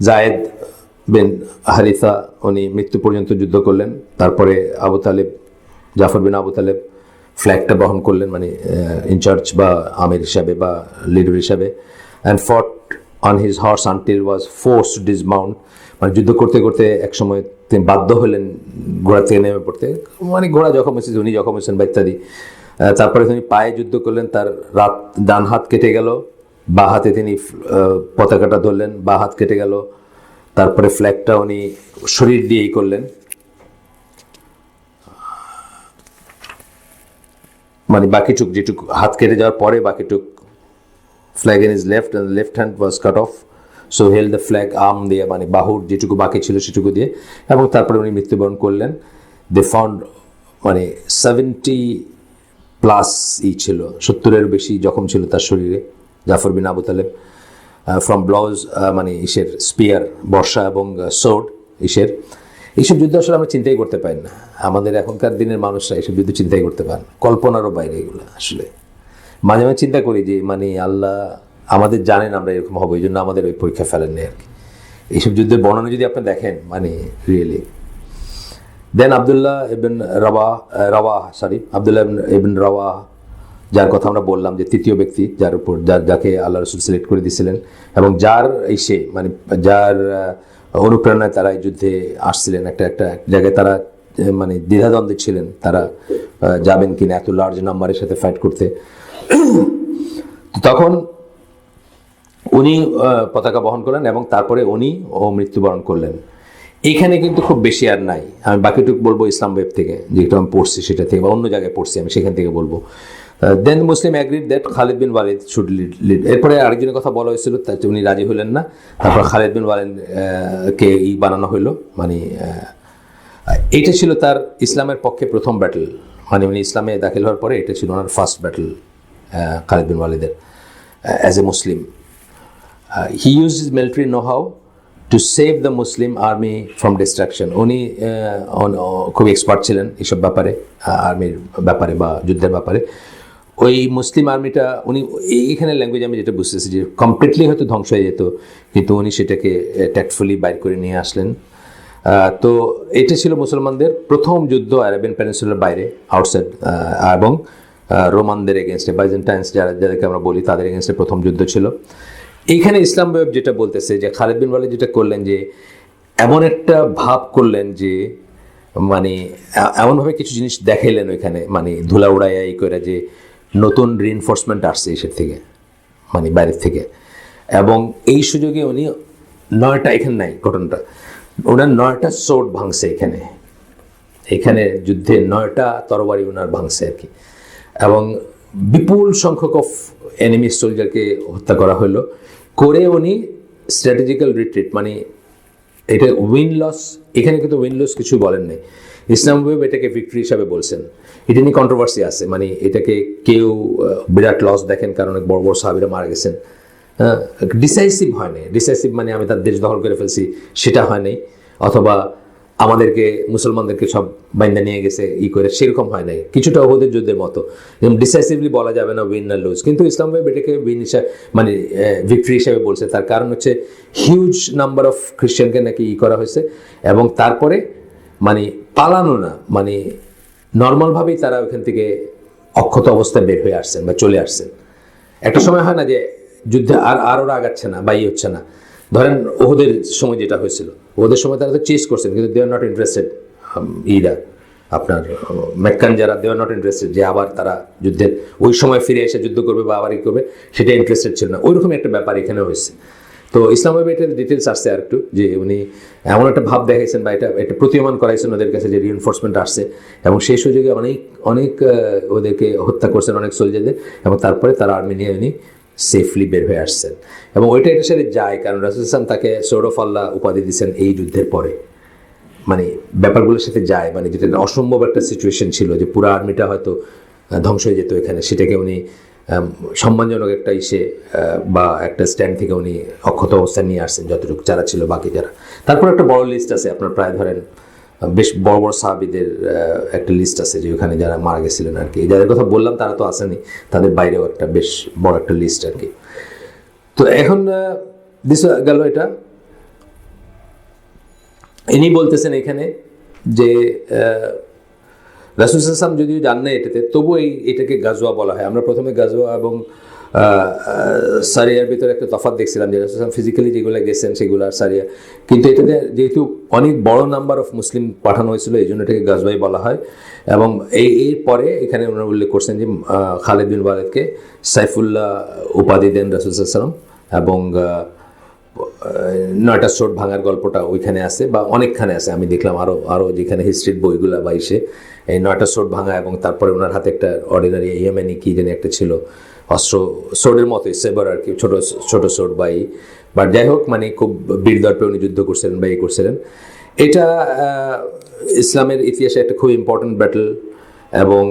Speaker 1: জায়েদ বিন হারিসা উনি মৃত্যু পর্যন্ত যুদ্ধ করলেন। তারপরে জাফর বিন আবু তালেব ফ্ল্যাগটা বহন করলেন, মানে ইনচার্জ বা আমির হিসাবে বা লিডার হিসাবে, and fought on his horse until was force to dismount, মানে যুদ্ধ করতে করতে একসময় তিনি বাধ্য হলেন ঘোড়া থেকে নেমে পড়তে, মানে ঘোড়া জখম হয়েছে, উনি জখম হয়েছেন বা ইত্যাদি। তারপরে তিনি পায়ে যুদ্ধ করলেন, তার ডান হাত কেটে গেল, বা হাতে তিনি পতাকাটা ধরলেন, বা হাত কেটে গেল। তারপরে ফ্ল্যাগটা উনি শরীর দিয়েই করলেন, মানে বাকিটুক যেটুকু হাত কেটে যাওয়ার পরে বাকিটুক flag in his left and left hand was cut off, so held the flag arm দিয়ে, মানে বাহুর যেটুকু বাকি ছিল সেটুকু দিয়ে। এবং তারপরে উনি মৃত্যুবরণ করলেন। দে ফাউন্ড মানে 70+ ছিল, 70-এর বেশি জখম ছিল তার শরীরে, জাফর বিন আবু তালেব, ফ্রম ব্লাউজ মানে স্পিয়ার, বর্ষা এবং সোর্ড, ইসের, এইসব যুদ্ধ আসলে আমরা চিন্তাই করতে পারি না। আমাদের এখনকার দিনের মানুষরা এইসব যুদ্ধ চিন্তাই করতে পারে না, কল্পনারও বাইরে এগুলো। আসলে মাঝে মাঝে চিন্তা করি যে মানে আল্লাহ আমাদের জানেন আমরা এরকম হবো, এই জন্য আমাদের ওই পরীক্ষা ফেলেননি আর কি। এইসব যুদ্ধের বর্ণনা যদি আপনি দেখেন মানে রিয়েলি। দেন আবদুল্লাহ ইবন রাওয়াহ, যার কথা আমরা বললাম যে তৃতীয় ব্যক্তি যার উপর যাকে আল্লাহ রসুল সিলেক্ট করে দিয়েছিলেন এবং যার মানে যার অনুপ্রেরণায় তারা এই যুদ্ধে আসছিলেন। একটা জায়গায় তারা মানে দ্বিধাদ্বন্দ্বে ছিলেন, তারা যাবেন কিনা এত লার্জ নাম্বারের সাথে ফাইট করতে। তখন উনি পতাকা বহন করলেন এবং তারপরে উনি মৃত্যুবরণ করলেন। এখানে কিন্তু খুব বেশি আর নাই, আমি বাকিটুকু বলবো ইসলাম ওয়েব থেকে, যেটা আমি পড়ছি সেটা থেকে বা অন্য জায়গায় পড়ছি আমি সেখান থেকে বলবো। Then Muslim agreed that Khalid bin Walid should lead. এরপরে আরেকজনের কথা বলা হয়েছিল, তাতে উনি রাজি হলেন না। তারপর খালিদ বিন ওয়ালিদ কে বানানো হইলো। মানে এইটা ছিল তার ইসলামের পক্ষে প্রথম ব্যাটল, মানে উনি ইসলামে দাখিল হওয়ার পরে এটা ছিল ওনার ফার্স্ট ব্যাটল খালিদ বিন ওয়ালিদের as a Muslim. He use his military know how to save the Muslim army from destruction. উনি খুব এক্সপার্ট ছিলেন এইসব ব্যাপারে, আর্মির ব্যাপারে বা যুদ্ধের ব্যাপারে। ওই মুসলিম আর্মিটা উনি এইখানে ল্যাঙ্গুয়েজ আমি যেটা বুঝতেছি যে কমপ্লিটলি হয়তো ধ্বংস হয়ে যেত, কিন্তু উনি সেটাকে ট্যাক্টফুলি বাইর করে নিয়ে আসলেন। তো এটা ছিল মুসলমানদের প্রথম যুদ্ধ আরাবিয়ান পেনিনসুলার বাইরে, আউটসাইড, এবং রোমানদের এগেনস্টে, বাইজেন্টাইন্স যাদেরকে আমরা বলি, তাদের এগেনস্টে প্রথম যুদ্ধ ছিল। এইখানে ইসলাম ওয়েব যেটা বলতেছে যে খালিদ বিন ওয়ালিদ যেটা করলেন যে এমন একটা ভাব করলেন যে মানে এমনভাবে কিছু জিনিস দেখাইলেন ওইখানে, মানে ধুলা উড়াইয়া এই করে যে নতুন রিইনফোর্সমেন্ট আসছে এসের থেকে, মানে বাইরের থেকে। এবং এই সুযোগে উনি 9টা, এখানে নাই ঘটনাটা, ওনার 9টা সোর্ড ভাঙছে এখানে যুদ্ধে 9টা তরবারি ওনার ভাঙছে আর কি। এবং বিপুল সংখ্যক অফ এনিমি সোলজারকে হত্যা করা হলো। করে উনি স্ট্র্যাটেজিক্যাল রিট্রিট, মানে এটা উইন লস, এখানে কিন্তু উইন লস কিছু বলেন নাই। ইসলাম ওয়েব এটাকে ভিক্টরি হিসাবে বলছেন। এটা নিয়ে কন্ট্রোভার্সি আছে, মানে এটাকে কেউ বিরাট লস দেখেন কারণ অনেক বড় বড় সাহাবীরা মারা গেছেন। ডিসাইসিভ হয় নাই, ডিসাইসিভ মানে আমি তার দেশ দখল করে ফেলছি সেটা হয় নাই, অথবা আমাদেরকে মুসলমানদেরকে সব বাইন্দা নিয়ে গেছে করে, সেরকম হয় নাই, কিছুটা ওদের যুদ্ধের মতো। যেমন ডিসাইসিভলি বলা যাবে না উইন না লুজ, কিন্তু ইসলাম ওয়েব এটাকে উইন হিসাবে মানে ভিক্টরি হিসাবে বলছে। তার কারণ হচ্ছে হিউজ নাম্বার অফ খ্রিস্টানকে নাকি করা হয়েছে, এবং তারপরে মানে পালানো না, মানে নর্মালভাবেই তারা ওইখান থেকে অক্ষত অবস্থায় বের হয়ে আসছেন বা চলে আসছেন। একটা সময় হয় না যে যুদ্ধে আর ওরা আগাচ্ছে না বা হচ্ছে না, ধরেন ওদের সময় যেটা হয়েছিল, ওদের সময় তারা তো চেস করছেন কিন্তু দে আর নট ইন্টারেস্টেড। আপনার মেক্কান যারা, দে আর নট ইন্টারেস্টেড যে আবার তারা যুদ্ধের ওই সময় ফিরে এসে যুদ্ধ করবে বা আবার করবে, সেটা ইন্টারেস্টেড ছিল না। ওইরকম একটা ব্যাপার এখানে হয়েছে। তো ইসলামের এটা ডিটেলস আসছে আর একটু, যে উনি এমন একটা ভাব দেখাইছেন বা এটা প্রতীয়মান করাইছেন ওদের কাছে যে রিইনফোর্সমেন্ট আসছে, এবং সেই সুযোগে অনেক ওদেরকে হত্যা করছেন, অনেক সোলজারদের, এবং তারপরে তারা আর্মি নিয়ে উনি সেফলি বের হয়ে আসছেন। এবং এটার সাথে যায়, কারণ রাসূল সাল্লাল্লাহু আলাইহি ওয়াসাল্লাম তাকে সোর্ড অফ আল্লাহ উপাধি দিয়েছেন এই যুদ্ধের পরে। মানে ব্যাপারগুলোর সাথে যায়, মানে যেটা অসম্ভব একটা সিচুয়েশন ছিল যে পুরো আর্মিটা হয়তো ধ্বংস হয়ে যেত এখানে, সেটাকে উনি সম্মানজনক একটা বা একটা স্ট্যান্ড থেকে উনি অক্ষত অবস্থায় নিয়ে আসছেন যতটুকু যারা ছিল, বাকি যারা। তারপর একটা বড় লিস্ট আছে আপনার, প্রায় ধরেন বেশ বড় বড় সাহাবীদের একটা লিস্ট আছে যে ওখানে যারা মারা গেছিলেন আর কি। যাদের কথা বললাম তারা তো আসেনি, তাদের বাইরেও একটা বেশ বড় একটা লিস্ট আর কি। তো এখন দিস গেল এটা। ইনি বলতেছেন এখানে যে রাসূল সাল্লাল্লাহু আলাইহি ওয়াসাল্লাম যদিও জান না এটাতে, তবুও এটাকে গাজওয়া বলা হয়। আমরা প্রথমে গাজওয়া এবং সারিয়ার ভিতরে একটা তফাৎ দেখছিলাম, যে রাসূল সাল্লাল্লাহু আলাইহি ওয়াসাল্লাম ফিজিক্যালি যেগুলো গেছেন সেগুলো আর সারিয়া, কিন্তু এটাতে যেহেতু অনেক বড় নাম্বার অফ মুসলিম পাঠানো হয়েছিল এই জন্য এটাকে গাজওয়াই বলা হয়। এবং এর পরে এখানে ওনারা উল্লেখ করছেন যে খালিদ বিন ওয়ালিদকে সাইফুল্লাহ উপাধি দেন রাসূল সাল্লাল্লাহু আলাইহি ওয়াসাল্লাম, এবং 9টা সোর্ড ভাঙার গল্পটা ওইখানে আছে বা অনেকখানে আছে, আমি দেখলাম আরও যেখানে হিস্ট্রির বইগুলো বা এই 9টা সোর্ড ভাঙা, এবং তারপরে ওনার হাতে একটা অর্ডিনারি ইয়েমেনি কি জানি একটা ছিল অস্ত্র, সোর্ডের মতোই সেবার আর কি, ছোট সোর্ড বাট যাই হোক, মানে খুব বীরদর্পে উনি যুদ্ধ করছিলেন বা করছিলেন। এটা ইসলামের ইতিহাসে একটা খুব ইম্পর্টেন্ট ব্যাটল, এবং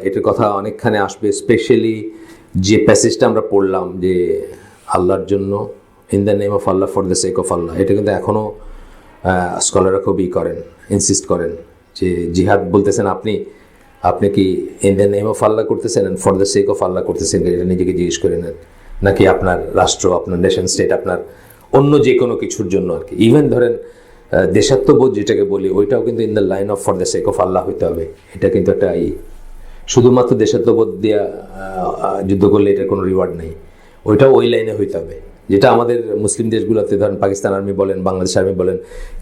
Speaker 1: এটার কথা অনেকখানে আসবে। স্পেশালি যে প্যাসেজটা আমরা পড়লাম যে আল্লাহর জন্য, in the name of Allah, for the sake of Allah, এটা কিন্তু এখনও স্কলাররা খুবই করেন, ইনসিস্ট করেন যে জিহাদ বলতেছেন আপনি কি in the name of Allah করতেছেন and for the sake of Allah করতেছেন, এটা নিজেকে জিজ্ঞেস করে নেন, নাকি আপনার রাষ্ট্র, আপনার নেশন স্টেট, আপনার অন্য যে কোনো কিছুর জন্য আর কি। ইভেন ধরেন দেশাত্মবোধ যেটাকে বলি, ওইটাও কিন্তু in the line of for the sake of Allah হইতে হবে। এটা কিন্তু একটা শুধুমাত্র দেশাত্মবোধ দিয়া যুদ্ধ করলে এটার কোনো রিওয়ার্ড নেই, ওইটাও ওই লাইনে হইতে হবে। যেটা আমাদের মুসলিম দেশগুলোতে ধরেন পাকিস্তান আর্মি বলেন, বাংলাদেশ আর্মি বলেন,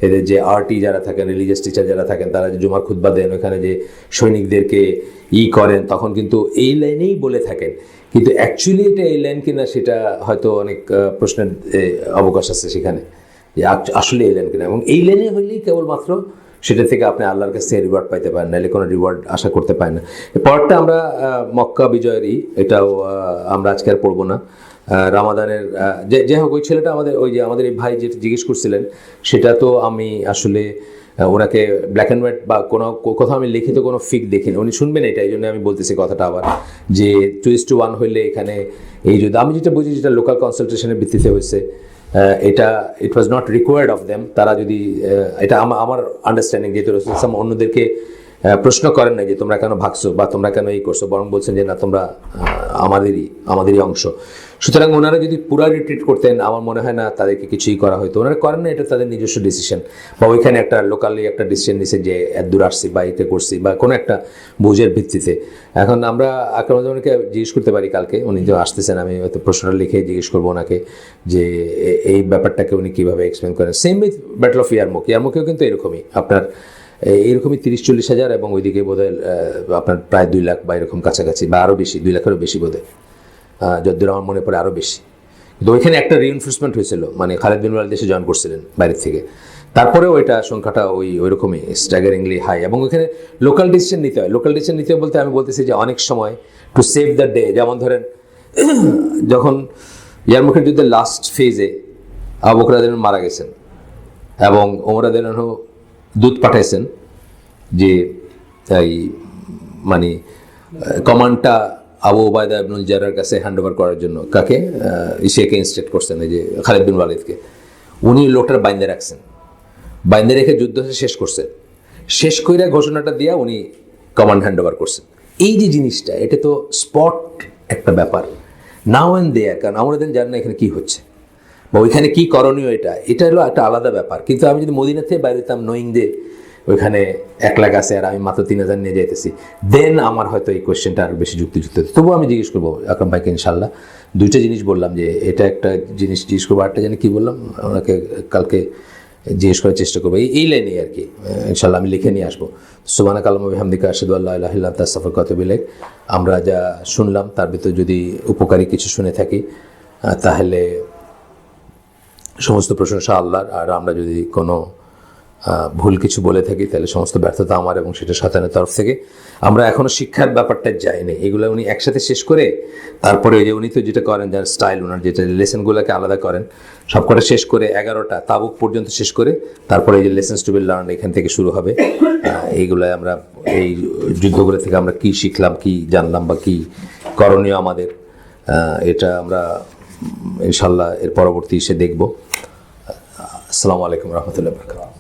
Speaker 1: এদের যে আরটি যারা থাকেন, রিলিজিয়াস টিচার যারা থাকেন, তারা যে জুমার খুতবা দেন, ওখানে যে সৈনিকদেরকে করেন, তখন কিন্তু এই লাইনেই বলে থাকেন। কিন্তু অ্যাকচুয়ালি এটা এই লাইন কিনা সেটা হয়তো অনেক প্রশ্নের অবকাশ আছে সেখানে, যে আসলে এই লাইন কিনা। এবং এই লাইনে হইলেই কেবলমাত্র সেটা থেকে আপনি আল্লাহর কাছে রিওয়ার্ড পাইতে পারেন, নাহলে কোনো রিওয়ার্ড আশা করতে পারেন না। পরেরটা আমরা মক্কা বিজয়েরই, এটাও আমরা আজকে আর পড়বো না। রামাদানের যে হোক, ওই ছেলেটা আমাদের এই ভাই যেটা জিজ্ঞেস করছিলেন, সেটা তো আমি আসলে ওনাকে ব্ল্যাক অ্যান্ড হোয়াইট বা কোথাও আমি লিখিত কোনো ফিক দেখিনি, উনি শুনবেন এটা, এই জন্য আমি বলতেছি কথাটা আবার, যে 2:1 হইলে এখানে এই যদি আমি যেটা বুঝি, যেটা লোকাল কনসালটেশনের ভিত্তিতে হয়েছে, এটা it was not required of them. তারা যদি এটা আমার আন্ডারস্ট্যান্ডিং, যেহেতু রাসূল সাল্লাল্লাহু আলাইহি ওয়াসাল্লাম অন্যদেরকে প্রশ্ন করেন না যে তোমরা কেন ভাগছো বা তোমরা কেন এই করছো, বরং বলছেন যে না, তোমরা আমাদেরই অংশ। সুতরাং ওনারা যদি পুরা রিট্রিট করতেন, আমার মনে হয় না তাদেরকে কিছুই করা হয়তো। ওনারা করেন না, এটা তাদের নিজস্ব ডিসিশন, বা ওইখানে একটা লোকালি একটা ডিসিশন নিছে যে এত দূর আসছি বা এটা করছি বা কোনো একটা বুঝের ভিত্তিতে। এখন আমরা আকরামুজ্জামানকে জিজ্ঞেস করতে পারি কালকে, উনি যে আসতেছেন, আমি হয়তো প্রশ্নটা লিখে জিজ্ঞেস করবো ওনাকে যে এই ব্যাপারটাকে উনি কীভাবে এক্সপ্লেন করেন। সেম উইথ ব্যাটল অফ ইয়ারমুকেও কিন্তু এরকমই, আপনার এরকমই 30-40 হাজার, এবং ওইদিকে বোধহয় আপনার প্রায় 2 লাখ বা এরকম কাছাকাছি, বা আরও বেশি, 2 লাখেরও বেশি বোধহয়, যদ্দূর আমার মনে পড়ে আরও বেশি। কিন্তু ওইখানে একটা রিএনফোর্সমেন্ট হয়েছিল, মানে খালিদ বিন ওয়ালিদ দেশে জয়েন করছিলেন বাইরের থেকে, তারপরেও এটা সংখ্যাটা ওইরকমই স্ট্যাগারিংলি হাই। এবং ওইখানে লোকাল ডিসিশন নিতে হয়। লোকাল ডিসিশন নিতে হয় বলতে আমি বলতেছি যে অনেক সময় টু সেভ দ্য ডে, যেমন ধরেন যখন ইয়ারমুকের যুদ্ধের লাস্ট ফেজে আবু বকর রাদিয়াল্লাহু আনহু মারা গেছেন এবং ওমর রাদিয়াল্লাহু আনহু দূত পাঠাইছেন যে এই মানে কমান্ডটা আবু উবায়দা ইবনুল জাররাহর কাছে হ্যান্ড ওভার করার জন্য। কাকে? ইসেকে ইনস্ট্রাক্ট করছেন, এই যে খালিদ বিন ওয়ালিদকে। উনি লোকটার বাইন্দে রাখছেন, বাইন্দে রেখে যুদ্ধ শেষ করছেন, শেষ কইরা ঘোষণাটা দিয়া উনি কমান্ড হ্যান্ড ওভার করছেন। এই যে জিনিসটা, এটা তো স্পট একটা ব্যাপার, নাও অ্যান্ড দেয়ার, কারণ আমরা দিন জানি না এখানে কী হচ্ছে বা ওইখানে কী করণীয়, এটা হলো একটা আলাদা ব্যাপার। কিন্তু আমি যদি মদিনা থেকে বাইরে হতাম, নোয়িং যে ওইখানে 1 লাখ আছে আর আমি মাত্র 3000 নিয়ে যাইতেছি, দেন আমার হয়তো এই কোয়েশ্চেনটা আরও বেশি যুক্তিযুক্ত হতো। তবুও আমি জিজ্ঞেস করবো আকরাম ভাইকে, ইনশাল্লাহ। 2টা জিনিস বললাম, যে এটা একটা জিনিস জিজ্ঞেস করবো, আরেকটা জানি কী বললাম, ওনাকে কালকে জিজ্ঞেস করার চেষ্টা করবো এই লাইনেই আর কি। ইনশাল্লাহ আমি লিখে নিয়ে আসবো। সুবহানাকা আল্লাহুম্মা ওয়া বিহামদিকা আশহাদু আল্লা ইলাহা ইল্লা আনতা আস্তাগফিরুকা ওয়া আতুবু ইলাইক। আমরা যা শুনলাম তার ভিতর যদি উপকারী কিছু শুনে থাকি, তাহলে সমস্ত প্রশংসা আল্লাহর। আর আমরা যদি কোনো ভুল কিছু বলে থাকি, তাহলে সমস্ত ব্যর্থতা আমার, এবং সেটা শয়তানের তরফ থেকে। আমরা এখনও শিক্ষার ব্যাপারটা যাইনি, এগুলো উনি একসাথে শেষ করে তারপরে ওই যে উনি তো যেটা করেন, যার স্টাইল, ওনার যেটা লেসনগুলোকে আলাদা করেন, সব কটা শেষ করে 11টা তাবুক পর্যন্ত শেষ করে তারপরে এই যে লেসন্স টু বি লার্ন এখান থেকে শুরু হবে। এইগুলো আমরা এই যুদ্ধগুলো থেকে আমরা কি শিখলাম, কি জানলাম, বা কি করণীয় আমাদের, এটা আমরা ইনশাল্লাহ এর পরবর্তী এসে দেখব। আসসালামু আলাইকুম রহমতুল্লাহ বরকাতুহু।